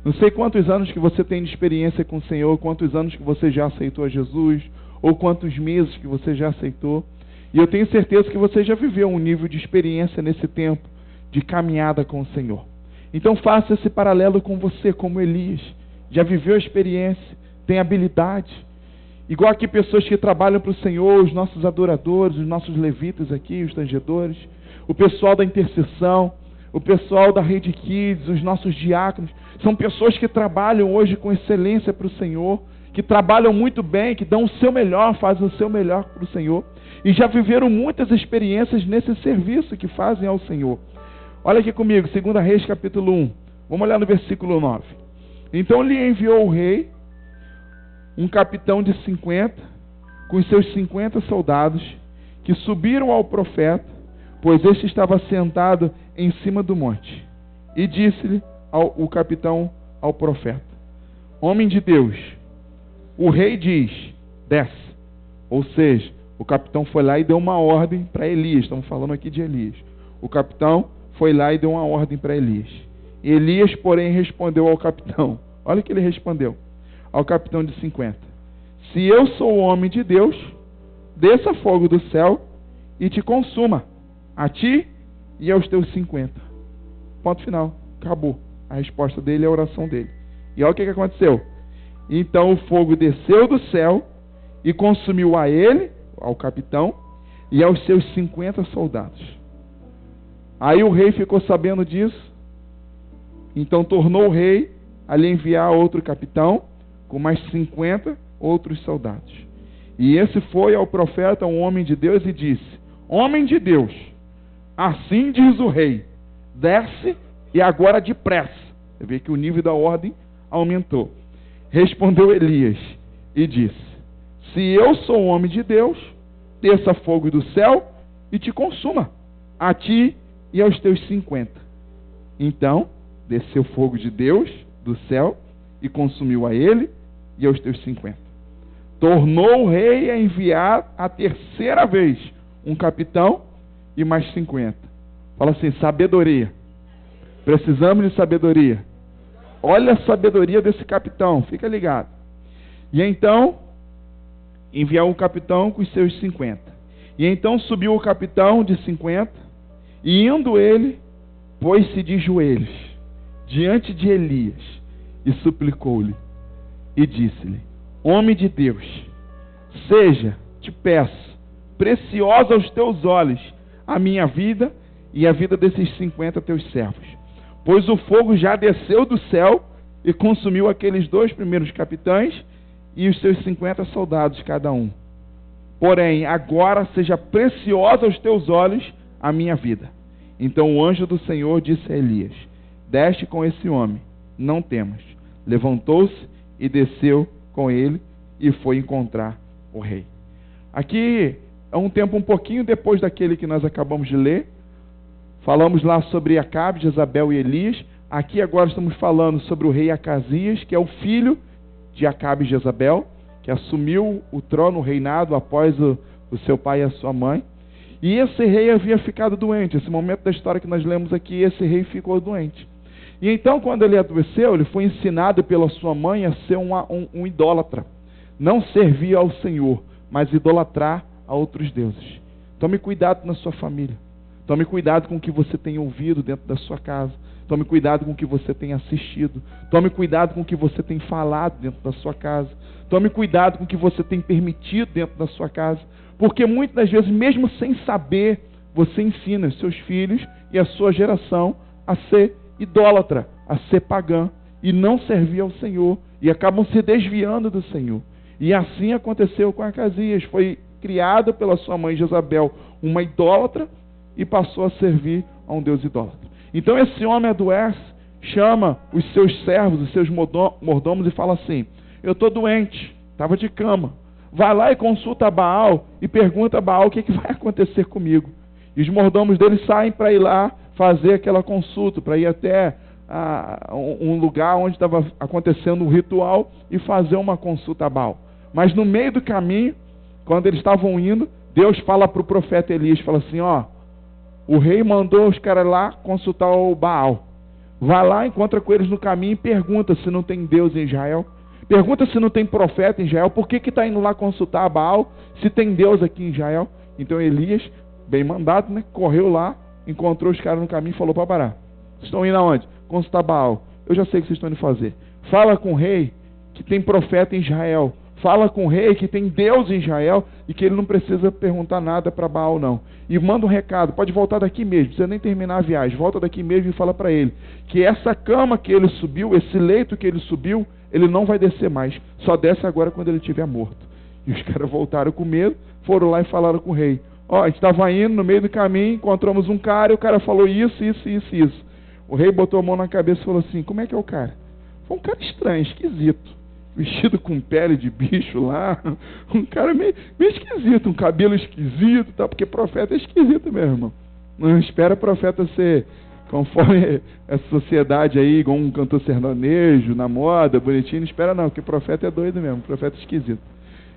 Não sei quantos anos que você tem de experiência com o Senhor, quantos anos que você já aceitou a Jesus, ou quantos meses que você já aceitou. E eu tenho certeza que você já viveu um nível de experiência nesse tempo de caminhada com o Senhor. Então faça esse paralelo com você, como Elias. Já viveu a experiência, tem habilidade. Igual aqui pessoas que trabalham para o Senhor, os nossos adoradores, os nossos levitas aqui, os tangedores, o pessoal da intercessão, o pessoal da Rede Kids, os nossos diáconos. São pessoas que trabalham hoje com excelência para o Senhor, que trabalham muito bem, que dão o seu melhor, fazem o seu melhor para o Senhor. E já viveram muitas experiências nesse serviço que fazem ao Senhor. Olha aqui comigo, 2 Reis capítulo 1. Vamos olhar no versículo 9. Então lhe enviou o rei um capitão de 50, com os seus 50 soldados, que subiram ao profeta, pois este estava sentado em cima do monte. E disse-lhe o capitão ao profeta: homem de Deus, o rei diz, desce. Ou seja, o capitão foi lá e deu uma ordem para Elias. Estamos falando aqui de Elias. O capitão foi lá e deu uma ordem para Elias. Elias, porém, respondeu ao capitão. Olha o que ele respondeu ao capitão de 50. Se eu sou o homem de Deus, desça fogo do céu e te consuma, a ti e aos teus 50. Ponto final. Acabou. A resposta dele é a oração dele. E olha o que aconteceu. Então o fogo desceu do céu e consumiu a ele, ao capitão, e aos seus 50 soldados. Aí o rei ficou sabendo disso. Então tornou o rei a lhe enviar outro capitão com mais 50 outros soldados. E esse foi ao profeta, um homem de Deus, e disse: homem de Deus, assim diz o rei, desce e agora depressa. Você vê que o nível da ordem aumentou. Respondeu Elias e disse: se eu sou homem de Deus, desça fogo do céu e te consuma, a ti e aos teus 50. Então desceu fogo de Deus do céu e consumiu a ele e aos teus 50. Tornou o rei a enviar a terceira vez um capitão e mais 50. Fala assim: sabedoria. Precisamos de sabedoria. Olha a sabedoria desse capitão, fica ligado. E então enviou o capitão com os seus 50. E então subiu o capitão de 50, e indo ele, pôs-se de joelhos diante de Elias e suplicou-lhe e disse-lhe: homem de Deus, seja, te peço, preciosa aos teus olhos a minha vida e a vida desses 50 teus servos, pois o fogo já desceu do céu e consumiu aqueles 2 primeiros capitães e os seus 50 soldados cada um. Porém, agora seja preciosa aos teus olhos a minha vida. Então o anjo do Senhor disse a Elias: desce com esse homem, não temas. Levantou-se e desceu com ele e foi encontrar o rei. Aqui é um tempo um pouquinho depois daquele que nós acabamos de ler. Falamos lá sobre Acabe, Jezabel e Elias. Aqui agora estamos falando sobre o rei Acasias, que é o filho de Acabe e Jezabel, que assumiu o trono, o reinado, após o seu pai e a sua mãe. E esse rei havia ficado doente. Esse momento da história que nós lemos aqui, esse rei ficou doente. E então, quando ele adoeceu, ele foi ensinado pela sua mãe a ser um idólatra. Não servir ao Senhor, mas idolatrar a outros deuses. Tome cuidado na sua família. Tome cuidado com o que você tem ouvido dentro da sua casa. Tome cuidado com o que você tem assistido. Tome cuidado com o que você tem falado dentro da sua casa. Tome cuidado com o que você tem permitido dentro da sua casa. Porque muitas das vezes, mesmo sem saber, você ensina os seus filhos e a sua geração a ser idólatra, a ser pagã e não servir ao Senhor. E acabam se desviando do Senhor. E assim aconteceu com Acasias. Foi criado pela sua mãe Jezabel uma idólatra e passou a servir a um deus idólatra. Então esse homem adoece, chama os seus servos, os seus mordomos e fala assim: eu estou doente, estava de cama. Vai lá e consulta a Baal e pergunta a Baal o que vai acontecer comigo. E os mordomos dele saem para ir lá fazer aquela consulta, para ir até um lugar onde estava acontecendo um ritual e fazer uma consulta a Baal. Mas no meio do caminho, quando eles estavam indo, Deus fala para o profeta Elias, fala assim: ó, o rei mandou os caras lá consultar o Baal. Vai lá, encontra com eles no caminho e pergunta se não tem Deus em Israel. Pergunta se não tem profeta em Israel. Por que está indo lá consultar a Baal se tem Deus aqui em Israel? Então Elias, bem mandado, né, correu lá, encontrou os caras no caminho e falou para Bará: vocês estão indo aonde? Consultar Baal. Eu já sei o que vocês estão indo fazer. Fala com o rei que tem profeta em Israel. Fala com o rei que tem Deus em Israel e que ele não precisa perguntar nada para Baal, não. E manda um recado, pode voltar daqui mesmo, não precisa nem terminar a viagem, volta daqui mesmo e fala para ele que essa cama que ele subiu, esse leito que ele subiu, ele não vai descer mais, só desce agora quando ele estiver morto. E os caras voltaram com medo, foram lá e falaram com o rei: ó, a gente estava indo no meio do caminho, encontramos um cara e o cara falou isso. O rei botou a mão na cabeça e falou assim: como é que é o cara? Foi um cara estranho, esquisito, vestido com pele de bicho lá, um cara meio esquisito, um cabelo esquisito, tá? Porque profeta é esquisito mesmo, irmão. Não espera profeta ser conforme essa sociedade aí, igual um cantor sertanejo, na moda, bonitinho, não espera não, porque profeta é doido mesmo, profeta é esquisito.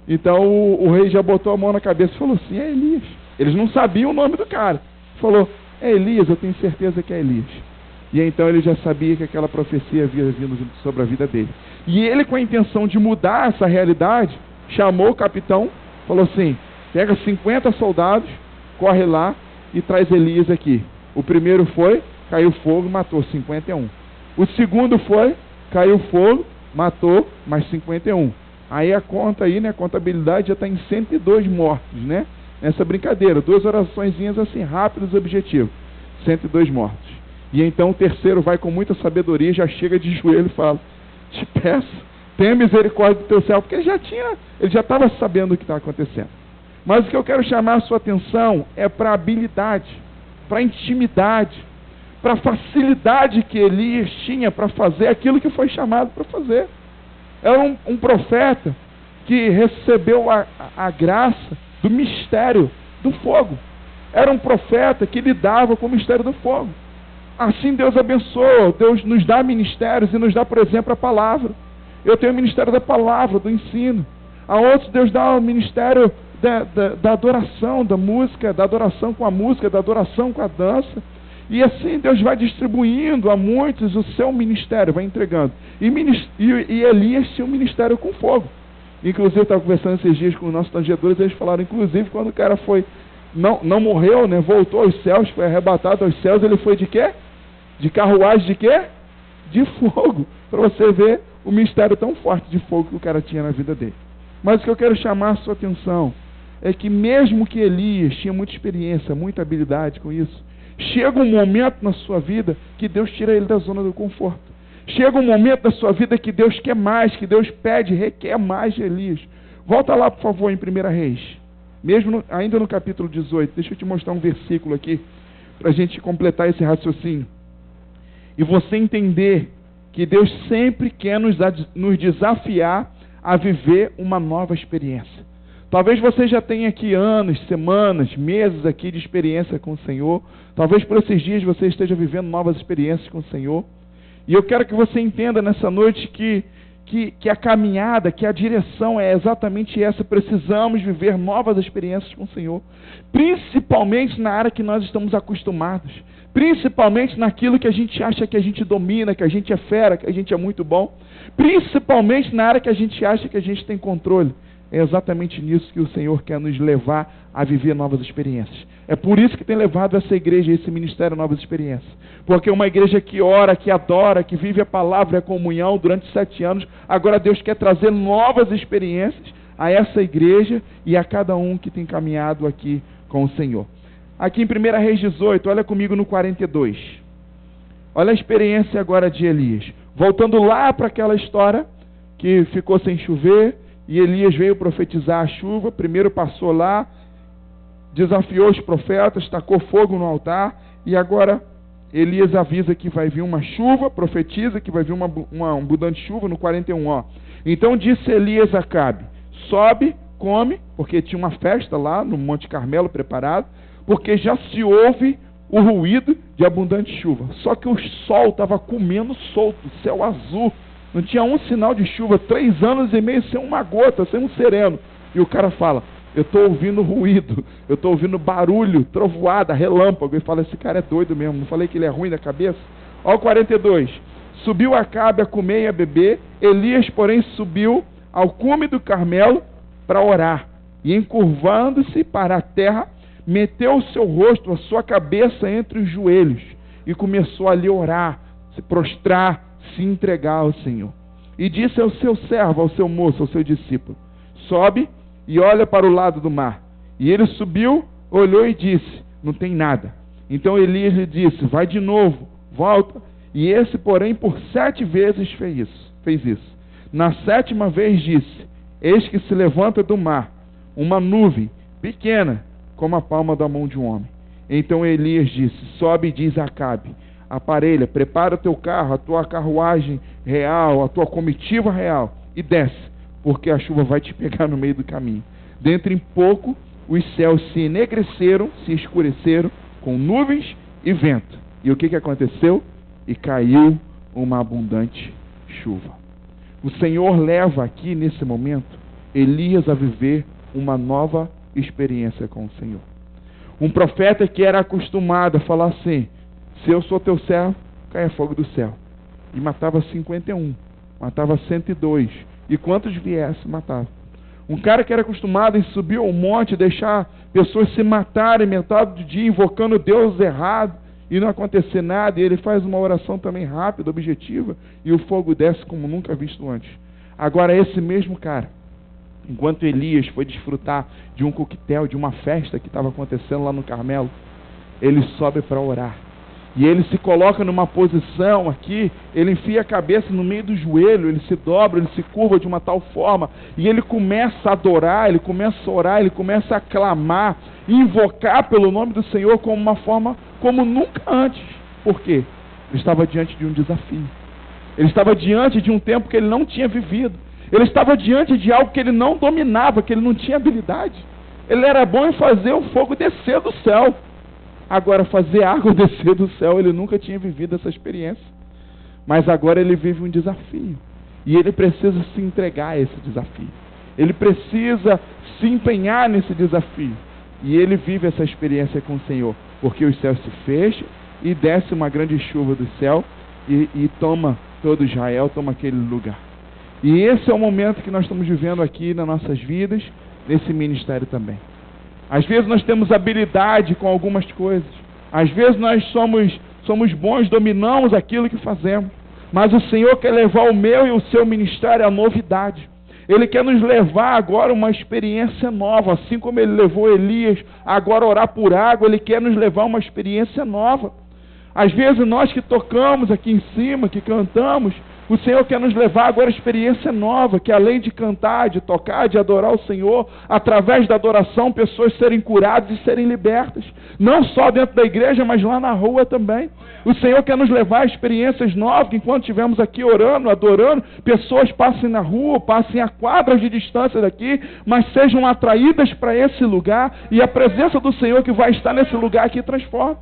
Então o rei já botou a mão na cabeça e falou assim: é Elias. Eles não sabiam o nome do cara. Falou: é Elias, eu tenho certeza que é Elias. E então ele já sabia que aquela profecia havia vindo sobre a vida dele. E ele, com a intenção de mudar essa realidade, chamou o capitão, falou assim: pega 50 soldados, corre lá e traz Elias aqui. O primeiro foi, caiu fogo, matou 51. O segundo foi, caiu fogo, matou mais 51. Aí a conta aí, né, a contabilidade já está em 102 mortos, né? Nessa brincadeira, 2 oraçõezinhas assim, rápidas e objetivas. 102 mortos. E então o terceiro vai com muita sabedoria, já chega de joelho e fala: te peço, tenha misericórdia do teu servo, porque ele já estava sabendo o que está acontecendo. Mas o que eu quero chamar a sua atenção é para a habilidade, para a intimidade, para a facilidade que Elias tinha para fazer aquilo que foi chamado para fazer. Era um profeta que recebeu a graça do mistério do fogo. Era um profeta que lidava com o mistério do fogo. Assim Deus abençoa, Deus nos dá ministérios e nos dá, por exemplo, a palavra. Eu tenho o ministério da palavra, do ensino. A outros Deus dá o ministério da adoração, da música, da adoração com a música, da adoração com a dança. E assim Deus vai distribuindo a muitos o seu ministério, vai entregando. E Elias tinha um ministério com fogo. Inclusive eu estava conversando esses dias com os nossos tangedores, eles falaram, inclusive, quando o cara foi, não morreu, né, voltou aos céus, foi arrebatado aos céus, ele foi de quê? De carruagem de quê? De fogo. Para você ver o mistério tão forte de fogo que o cara tinha na vida dele. Mas o que eu quero chamar a sua atenção é que mesmo que Elias tinha muita experiência, muita habilidade com isso, chega um momento na sua vida que Deus tira ele da zona do conforto. Chega um momento da sua vida que Deus quer mais, que Deus pede, requer mais de Elias. Volta lá, por favor, em 1 Reis. Ainda no capítulo 18. Deixa eu te mostrar um versículo aqui, para a gente completar esse raciocínio. E você entender que Deus sempre quer nos desafiar a viver uma nova experiência. Talvez você já tenha aqui anos, semanas, meses aqui de experiência com o Senhor. Talvez por esses dias você esteja vivendo novas experiências com o Senhor. E eu quero que você entenda nessa noite que a caminhada, que a direção é exatamente essa. Precisamos viver novas experiências com o Senhor. Principalmente na área que nós estamos acostumados. Principalmente naquilo que a gente acha que a gente domina, que a gente é fera, que a gente é muito bom. Principalmente na área que a gente acha que a gente tem controle. É exatamente nisso que o Senhor quer nos levar a viver novas experiências. É por isso que tem levado essa igreja, esse ministério, novas experiências. Porque uma igreja que ora, que adora, que vive a palavra e a comunhão durante 7 anos, agora Deus quer trazer novas experiências a essa igreja e a cada um que tem caminhado aqui com o Senhor. Aqui em 1 Reis 18, olha comigo no 42. Olha a experiência agora de Elias. Voltando lá para aquela história que ficou sem chover, e Elias veio profetizar a chuva. Primeiro passou lá, desafiou os profetas, tacou fogo no altar, e agora Elias avisa que vai vir uma chuva, profetiza que vai vir um abundante chuva no 41. Ó. Então disse Elias a Acabe, sobe, come, porque tinha uma festa lá no Monte Carmelo preparado, porque já se ouve o ruído de abundante chuva. Só que o sol estava comendo solto, céu azul, não tinha um sinal de chuva, 3 anos e meio sem uma gota, sem um sereno. E o cara fala, eu estou ouvindo ruído, eu estou ouvindo barulho, trovoada, relâmpago. E fala, esse cara é doido mesmo, não falei que ele é ruim da cabeça? Olha o 42. Subiu Acabe a comer e a beber, Elias, porém, subiu ao cume do Carmelo para orar. E encurvando-se para a terra, meteu o seu rosto, a sua cabeça entre os joelhos, e começou ali a orar, se prostrar, se entregar ao Senhor. E disse ao seu servo, ao seu moço, ao seu discípulo, sobe e olha para o lado do mar. E ele subiu, olhou e disse, não tem nada. Então Elias lhe disse, vai de novo, volta. E esse, porém, por 7 vezes fez isso. Na 7ª vez disse, eis que se levanta do mar uma nuvem pequena, como a palma da mão de um homem. Então Elias disse, sobe e diz a Acabe, aparelha, prepara o teu carro, a tua carruagem real, a tua comitiva real, e desce, porque a chuva vai te pegar no meio do caminho. Dentro em pouco, os céus se enegreceram, se escureceram, com nuvens e vento. E o que aconteceu? E caiu uma abundante chuva. O Senhor leva aqui, nesse momento, Elias a viver uma nova experiência com o Senhor. Um profeta que era acostumado a falar assim, se eu sou teu servo, caia fogo do céu. E matava 51, matava 102, e quantos viesse, matava. Um cara que era acostumado em subir ao monte, deixar pessoas se matarem metade do dia, invocando Deus errado, e não acontecer nada, e ele faz uma oração também rápida, objetiva, e o fogo desce como nunca visto antes. Agora esse mesmo cara, enquanto Elias foi desfrutar de um coquetel, de uma festa que estava acontecendo lá no Carmelo, ele sobe para orar. E ele se coloca numa posição aqui, ele enfia a cabeça no meio do joelho, ele se dobra, ele se curva de uma tal forma, e ele começa a adorar, ele começa a orar, ele começa a clamar, invocar pelo nome do Senhor como uma forma como nunca antes. Por quê? Ele estava diante de um desafio. Ele estava diante de um tempo que ele não tinha vivido. Ele estava diante de algo que ele não dominava, que ele não tinha habilidade. Ele era bom em fazer o fogo descer do céu. Agora, fazer água descer do céu, ele nunca tinha vivido essa experiência. Mas agora ele vive um desafio. E ele precisa se entregar a esse desafio. Ele precisa se empenhar nesse desafio. E ele vive essa experiência com o Senhor. Porque os céus se fecham e desce uma grande chuva do céu e toma todo Israel, toma aquele lugar. E esse é o momento que nós estamos vivendo aqui nas nossas vidas, nesse ministério também. Às vezes nós temos habilidade com algumas coisas. Às vezes nós somos bons, dominamos aquilo que fazemos. Mas o Senhor quer levar o meu e o seu ministério à novidade. Ele quer nos levar agora a uma experiência nova. Assim como Ele levou Elias agora a orar por água, Ele quer nos levar a uma experiência nova. Às vezes nós que tocamos aqui em cima, que cantamos, o Senhor quer nos levar agora a experiência nova, que além de cantar, de tocar, de adorar o Senhor, através da adoração, pessoas serem curadas e serem libertas. Não só dentro da igreja, mas lá na rua também. O Senhor quer nos levar a experiências novas, que enquanto estivermos aqui orando, adorando, pessoas passem na rua, passem a quadras de distância daqui, mas sejam atraídas para esse lugar, e a presença do Senhor que vai estar nesse lugar aqui transforma.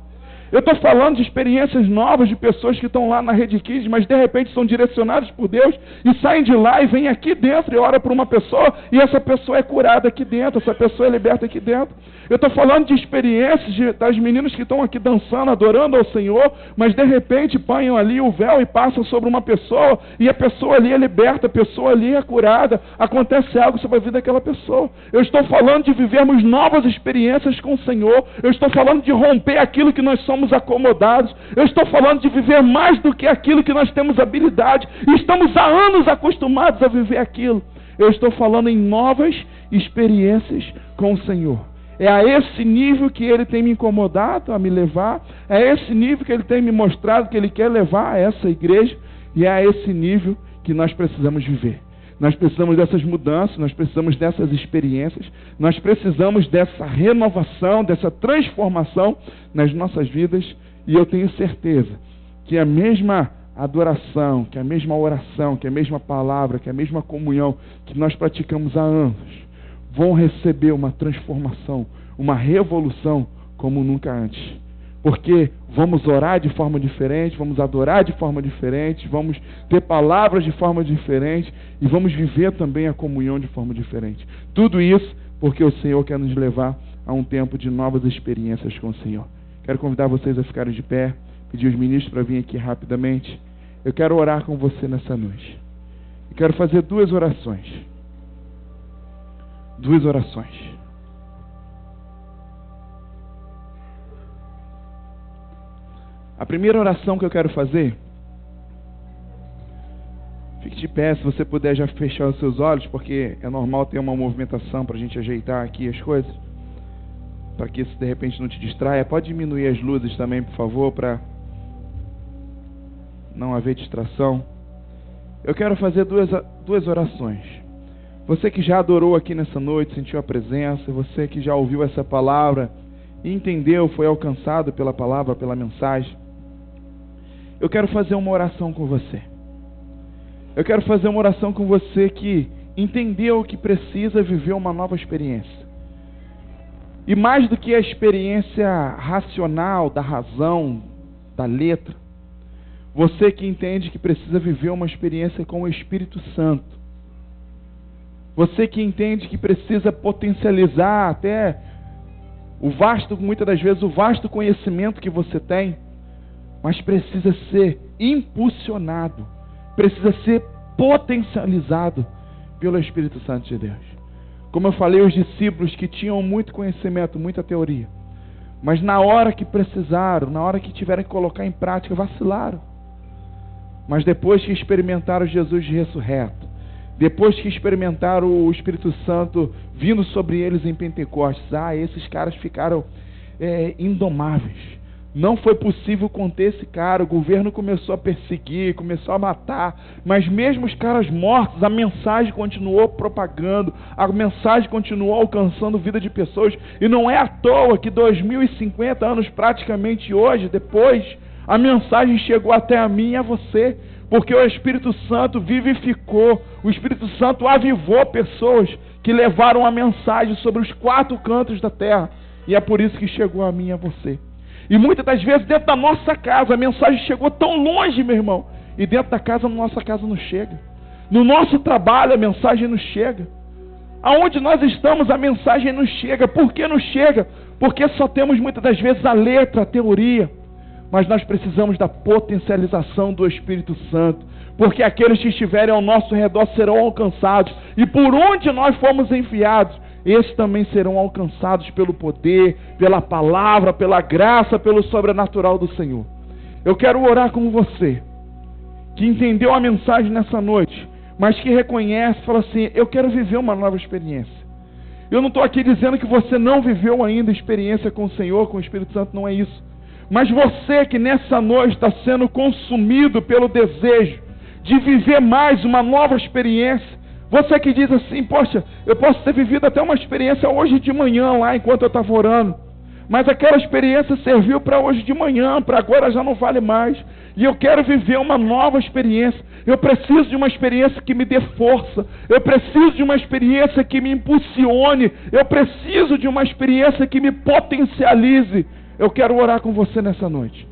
Eu estou falando de experiências novas de pessoas que estão lá na Rede Kids, mas de repente são direcionadas por Deus e saem de lá e vêm aqui dentro e oram por uma pessoa e essa pessoa é curada aqui dentro, essa pessoa é liberta aqui dentro. Eu estou falando de experiências das meninas que estão aqui dançando, adorando ao Senhor, mas de repente apanham ali o véu e passam sobre uma pessoa e a pessoa ali é liberta, a pessoa ali é curada, acontece algo sobre a vida daquela pessoa. Eu estou falando de vivermos novas experiências com o Senhor, eu estou falando de romper aquilo que nós somos acomodados, eu estou falando de viver mais do que aquilo que nós temos habilidade e estamos há anos acostumados a viver aquilo. Eu estou falando em novas experiências com o Senhor. É a esse nível que Ele tem me incomodado a me levar, é a esse nível que Ele tem me mostrado que Ele quer levar a essa igreja, e é a esse nível que nós precisamos viver. Nós precisamos dessas mudanças, nós precisamos dessas experiências, nós precisamos dessa renovação, dessa transformação nas nossas vidas, e eu tenho certeza que a mesma adoração, que a mesma oração, que a mesma palavra, que a mesma comunhão que nós praticamos há anos, vão receber uma transformação, uma revolução como nunca antes. Porque vamos orar de forma diferente, vamos adorar de forma diferente, vamos ter palavras de forma diferente e vamos viver também a comunhão de forma diferente. Tudo isso porque o Senhor quer nos levar a um tempo de novas experiências com o Senhor. Quero convidar vocês a ficarem de pé, pedir os ministros para virem aqui rapidamente. Eu quero orar com você nessa noite. Eu quero fazer duas orações. Duas orações. A primeira oração que eu quero fazer, fique de pé, se você puder já fechar os seus olhos, porque é normal ter uma movimentação para a gente ajeitar aqui as coisas, para que isso de repente não te distraia. Pode diminuir as luzes também, por favor, para não haver distração. Eu quero fazer duas orações. Você que já adorou aqui nessa noite, sentiu a presença, você que já ouviu essa palavra e entendeu, foi alcançado pela palavra, pela mensagem, eu quero fazer uma oração com você. Eu quero fazer uma oração com você que entendeu que precisa viver uma nova experiência. E mais do que a experiência racional, da razão, da letra, você que entende que precisa viver uma experiência com o Espírito Santo. Você que entende que precisa potencializar até muitas das vezes, o vasto conhecimento que você tem, mas precisa ser impulsionado, precisa ser potencializado pelo Espírito Santo de Deus. Como eu falei, os discípulos que tinham muito conhecimento, muita teoria, mas na hora que precisaram, na hora que tiveram que colocar em prática, vacilaram. Mas depois que experimentaram Jesus ressurreto, depois que experimentaram o Espírito Santo vindo sobre eles em Pentecostes, esses caras ficaram indomáveis. Não foi possível conter esse cara. O governo começou a perseguir, começou a matar. Mas mesmo os caras mortos, a mensagem continuou propagando. A mensagem continuou alcançando a vida de pessoas. E não é à toa que 2050 anos praticamente hoje, depois, a mensagem chegou até a mim e a você. Porque o Espírito Santo vivificou. O Espírito Santo avivou pessoas que levaram a mensagem sobre os 4 cantos da terra. E é por isso que chegou a mim e a você. E muitas das vezes dentro da nossa casa a mensagem chegou tão longe, meu irmão, e dentro da casa, na nossa casa não chega. No nosso trabalho a mensagem não chega. Aonde nós estamos a mensagem não chega. Por que não chega? Porque só temos muitas das vezes a letra, a teoria. Mas nós precisamos da potencialização do Espírito Santo. Porque aqueles que estiverem ao nosso redor serão alcançados. E por onde nós formos enviados, esses também serão alcançados pelo poder, pela palavra, pela graça, pelo sobrenatural do Senhor. Eu quero orar com você, que entendeu a mensagem nessa noite, mas que reconhece, fala assim, eu quero viver uma nova experiência. Eu não estou aqui dizendo que você não viveu ainda experiência com o Senhor, com o Espírito Santo, não é isso. Mas você que nessa noite está sendo consumido pelo desejo de viver mais uma nova experiência, você que diz assim, poxa, eu posso ter vivido até uma experiência hoje de manhã lá, enquanto eu estava orando. Mas aquela experiência serviu para hoje de manhã, para agora já não vale mais. E eu quero viver uma nova experiência. Eu preciso de uma experiência que me dê força. Eu preciso de uma experiência que me impulsione. Eu preciso de uma experiência que me potencialize. Eu quero orar com você nessa noite.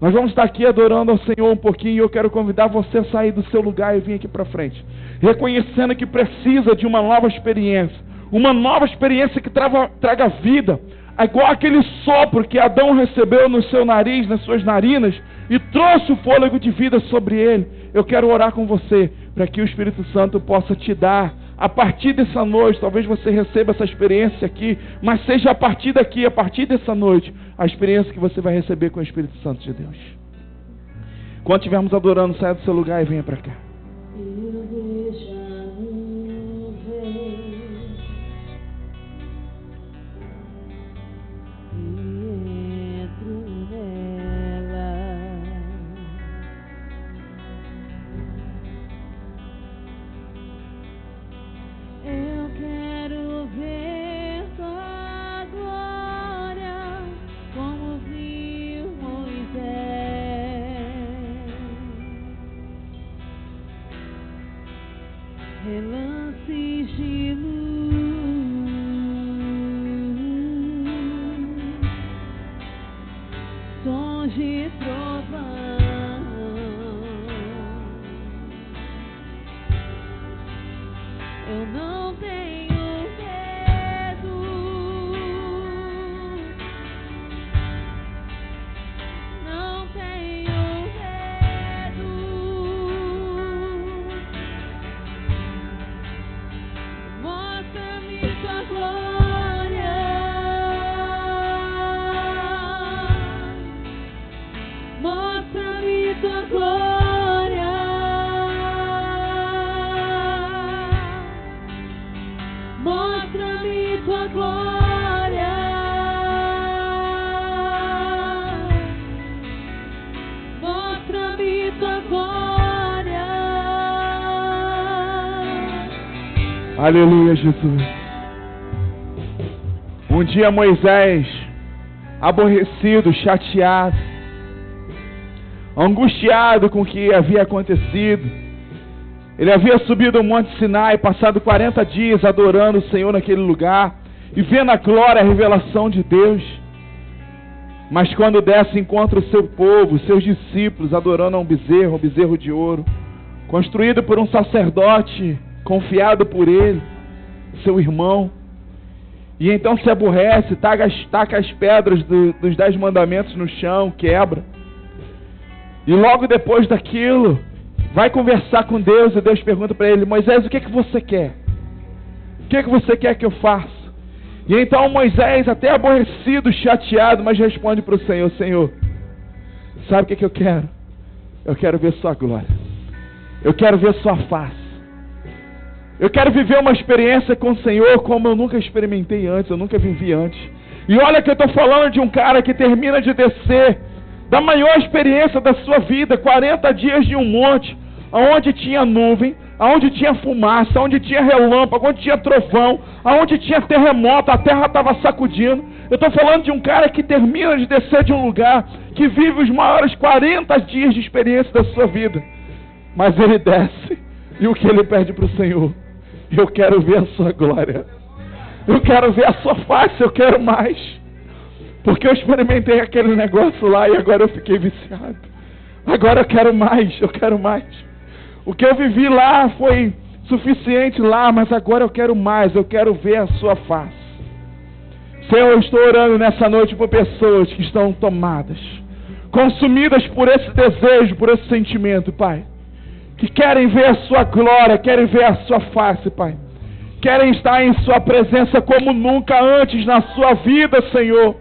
Nós vamos estar aqui adorando ao Senhor um pouquinho e eu quero convidar você a sair do seu lugar e vir aqui para frente. Reconhecendo que precisa de uma nova experiência. Uma nova experiência que traga vida. Igual aquele sopro que Adão recebeu no seu nariz, nas suas narinas, e trouxe o fôlego de vida sobre ele. Eu quero orar com você, para que o Espírito Santo possa te dar, a partir dessa noite, talvez você receba essa experiência aqui, mas seja a partir daqui, a partir dessa noite, a experiência que você vai receber com o Espírito Santo de Deus. Quando estivermos adorando, saia do seu lugar e venha para cá. Relances de luz, sons de trovão, eu não tenho medo, não tenho medo. Mostra-me tua glória, mostra-me tua glória, mostra-me tua glória, mostra-me tua glória. Aleluia, Jesus. Um dia Moisés, aborrecido, chateado, angustiado com o que havia acontecido, ele havia subido ao Monte Sinai, passado 40 dias adorando o Senhor naquele lugar, e vendo a glória, a revelação de Deus. Mas quando desce, encontra o seu povo, seus discípulos, adorando a um bezerro de ouro, construído por um sacerdote, confiado por ele, seu irmão. E então se aborrece, taca as pedras dos 10 mandamentos no chão, quebra. E logo depois daquilo, vai conversar com Deus, e Deus pergunta para ele: Moisés, o que é que você quer? O que é que você quer que eu faça? E então Moisés, até aborrecido, chateado, mas responde para o Senhor: Senhor, sabe o que é que eu quero? Eu quero ver sua glória. Eu quero ver sua face. Eu quero viver uma experiência com o Senhor como eu nunca experimentei antes, eu nunca vivi antes. E olha que eu estou falando de um cara que termina de descer da maior experiência da sua vida, 40 dias de um monte, onde tinha nuvem, onde tinha fumaça, onde tinha relâmpago, onde tinha trovão, onde tinha terremoto, a terra estava sacudindo. Eu estou falando de um cara que termina de descer de um lugar, que vive os maiores 40 dias de experiência da sua vida. Mas ele desce, e o que ele pede para o Senhor? Eu quero ver a sua glória. Eu quero ver a sua face, eu quero mais. Porque eu experimentei aquele negócio lá e agora eu fiquei viciado. Agora eu quero mais, eu quero mais. O que eu vivi lá foi suficiente lá, mas agora eu quero mais, eu quero ver a sua face. Senhor, eu estou orando nessa noite por pessoas que estão tomadas, consumidas por esse desejo, por esse sentimento, Pai. Que querem ver a sua glória, querem ver a sua face, Pai. Querem estar em sua presença como nunca antes na sua vida, Senhor.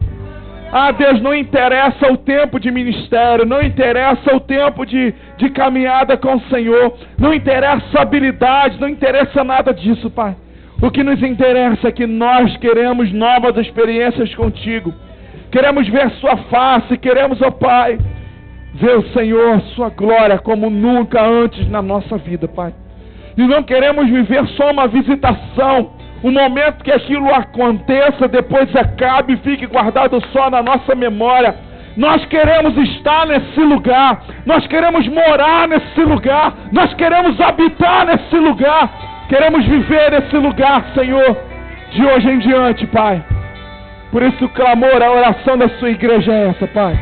Ah, Deus, não interessa o tempo de ministério, não interessa o tempo de caminhada com o Senhor, não interessa a habilidade, não interessa nada disso, Pai. O que nos interessa é que nós queremos novas experiências contigo. Queremos ver a sua face, queremos, ó Pai, ver o Senhor, a sua glória como nunca antes na nossa vida, Pai. E não queremos viver só uma visitação, um momento que aquilo aconteça, depois acabe e fique guardado só na nossa memória. Nós queremos estar nesse lugar, nós queremos morar nesse lugar, nós queremos habitar nesse lugar, queremos viver nesse lugar, Senhor, de hoje em diante, Pai. Por isso o clamor, a oração da sua igreja é essa, Pai.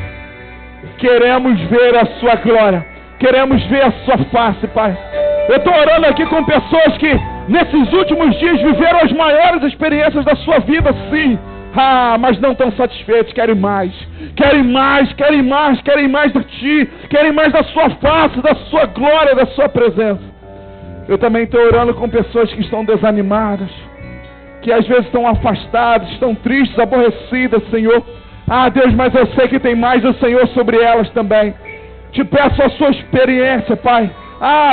Queremos ver a sua glória, queremos ver a sua face, Pai. Eu estou orando aqui com pessoas que nesses últimos dias viveram as maiores experiências da sua vida, sim. Mas não estão satisfeitos, querem mais. Querem mais, querem mais, querem mais de Ti. Querem mais da sua face, da sua glória, da sua presença. Eu também estou orando com pessoas que estão desanimadas, que às vezes estão afastadas, estão tristes, aborrecidas, Senhor. Deus, mas eu sei que tem mais do Senhor sobre elas também. Te peço a sua experiência, Pai.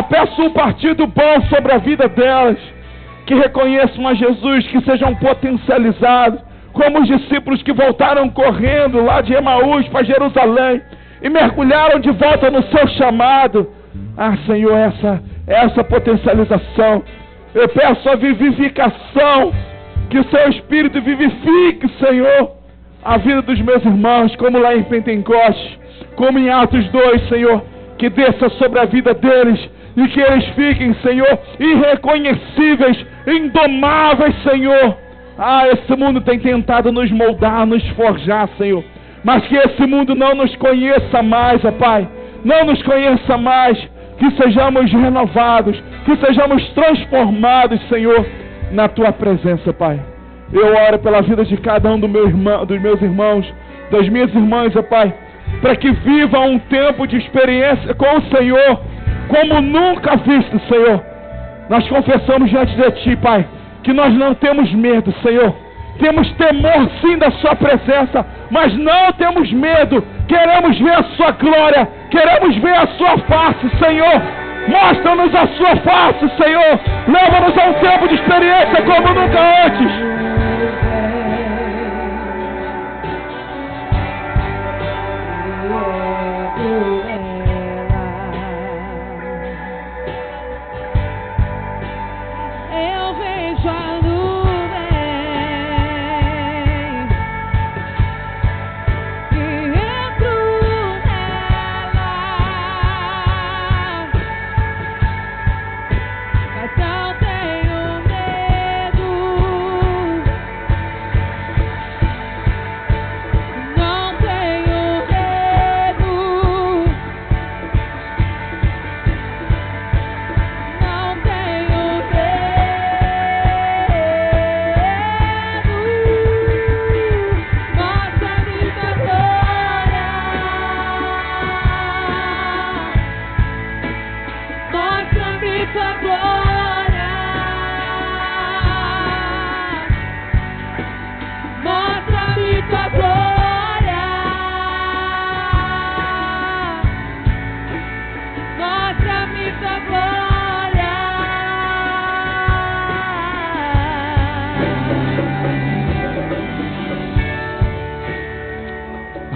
Peço um partido bom sobre a vida delas, que reconheçam a Jesus, que sejam potencializados, como os discípulos que voltaram correndo lá de Emaús para Jerusalém, e mergulharam de volta no seu chamado. Senhor, essa potencialização, eu peço a vivificação, que o seu Espírito vivifique, Senhor, a vida dos meus irmãos, como lá em Pentecostes, como em Atos 2, Senhor, que desça sobre a vida deles e que eles fiquem, Senhor, irreconhecíveis, indomáveis, Senhor. Esse mundo tem tentado nos moldar, nos forjar, Senhor, mas que esse mundo não nos conheça mais, ó Pai, não nos conheça mais, que sejamos renovados, que sejamos transformados, Senhor, na Tua presença, Pai. Eu oro pela vida de cada um dos meus irmãos, das minhas irmãs, ó Pai, para que vivam um tempo de experiência com o Senhor, como nunca visto, Senhor. Nós confessamos diante de Ti, Pai, que nós não temos medo, Senhor. Temos temor sim da Sua presença, mas não temos medo. Queremos ver a Sua glória, queremos ver a Sua face, Senhor. Mostra-nos a Sua face, Senhor. Leva-nos a um tempo de experiência como nunca antes.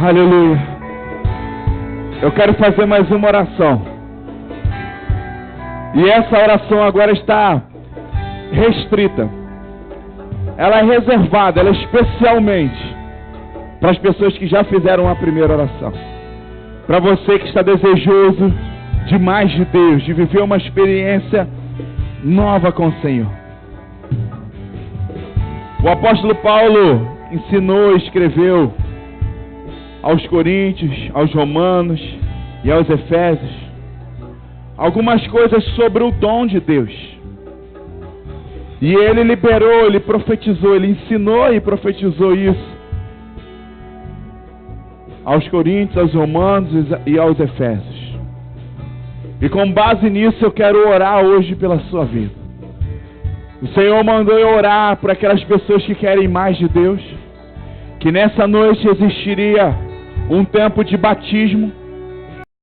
Aleluia. Eu quero fazer mais uma oração. E essa oração agora está restrita. Ela é reservada, ela é especialmente para as pessoas que já fizeram a primeira oração. Para você que está desejoso de mais de Deus, de viver uma experiência nova com o Senhor. O apóstolo Paulo ensinou e escreveu aos Coríntios, aos Romanos e aos Efésios algumas coisas sobre o dom de Deus. E ele liberou, ele profetizou, ele ensinou e profetizou isso aos Coríntios, aos Romanos e aos Efésios. E com base nisso eu quero orar hoje pela sua vida. O Senhor mandou eu orar por aquelas pessoas que querem mais de Deus, que nessa noite existiria um tempo de batismo,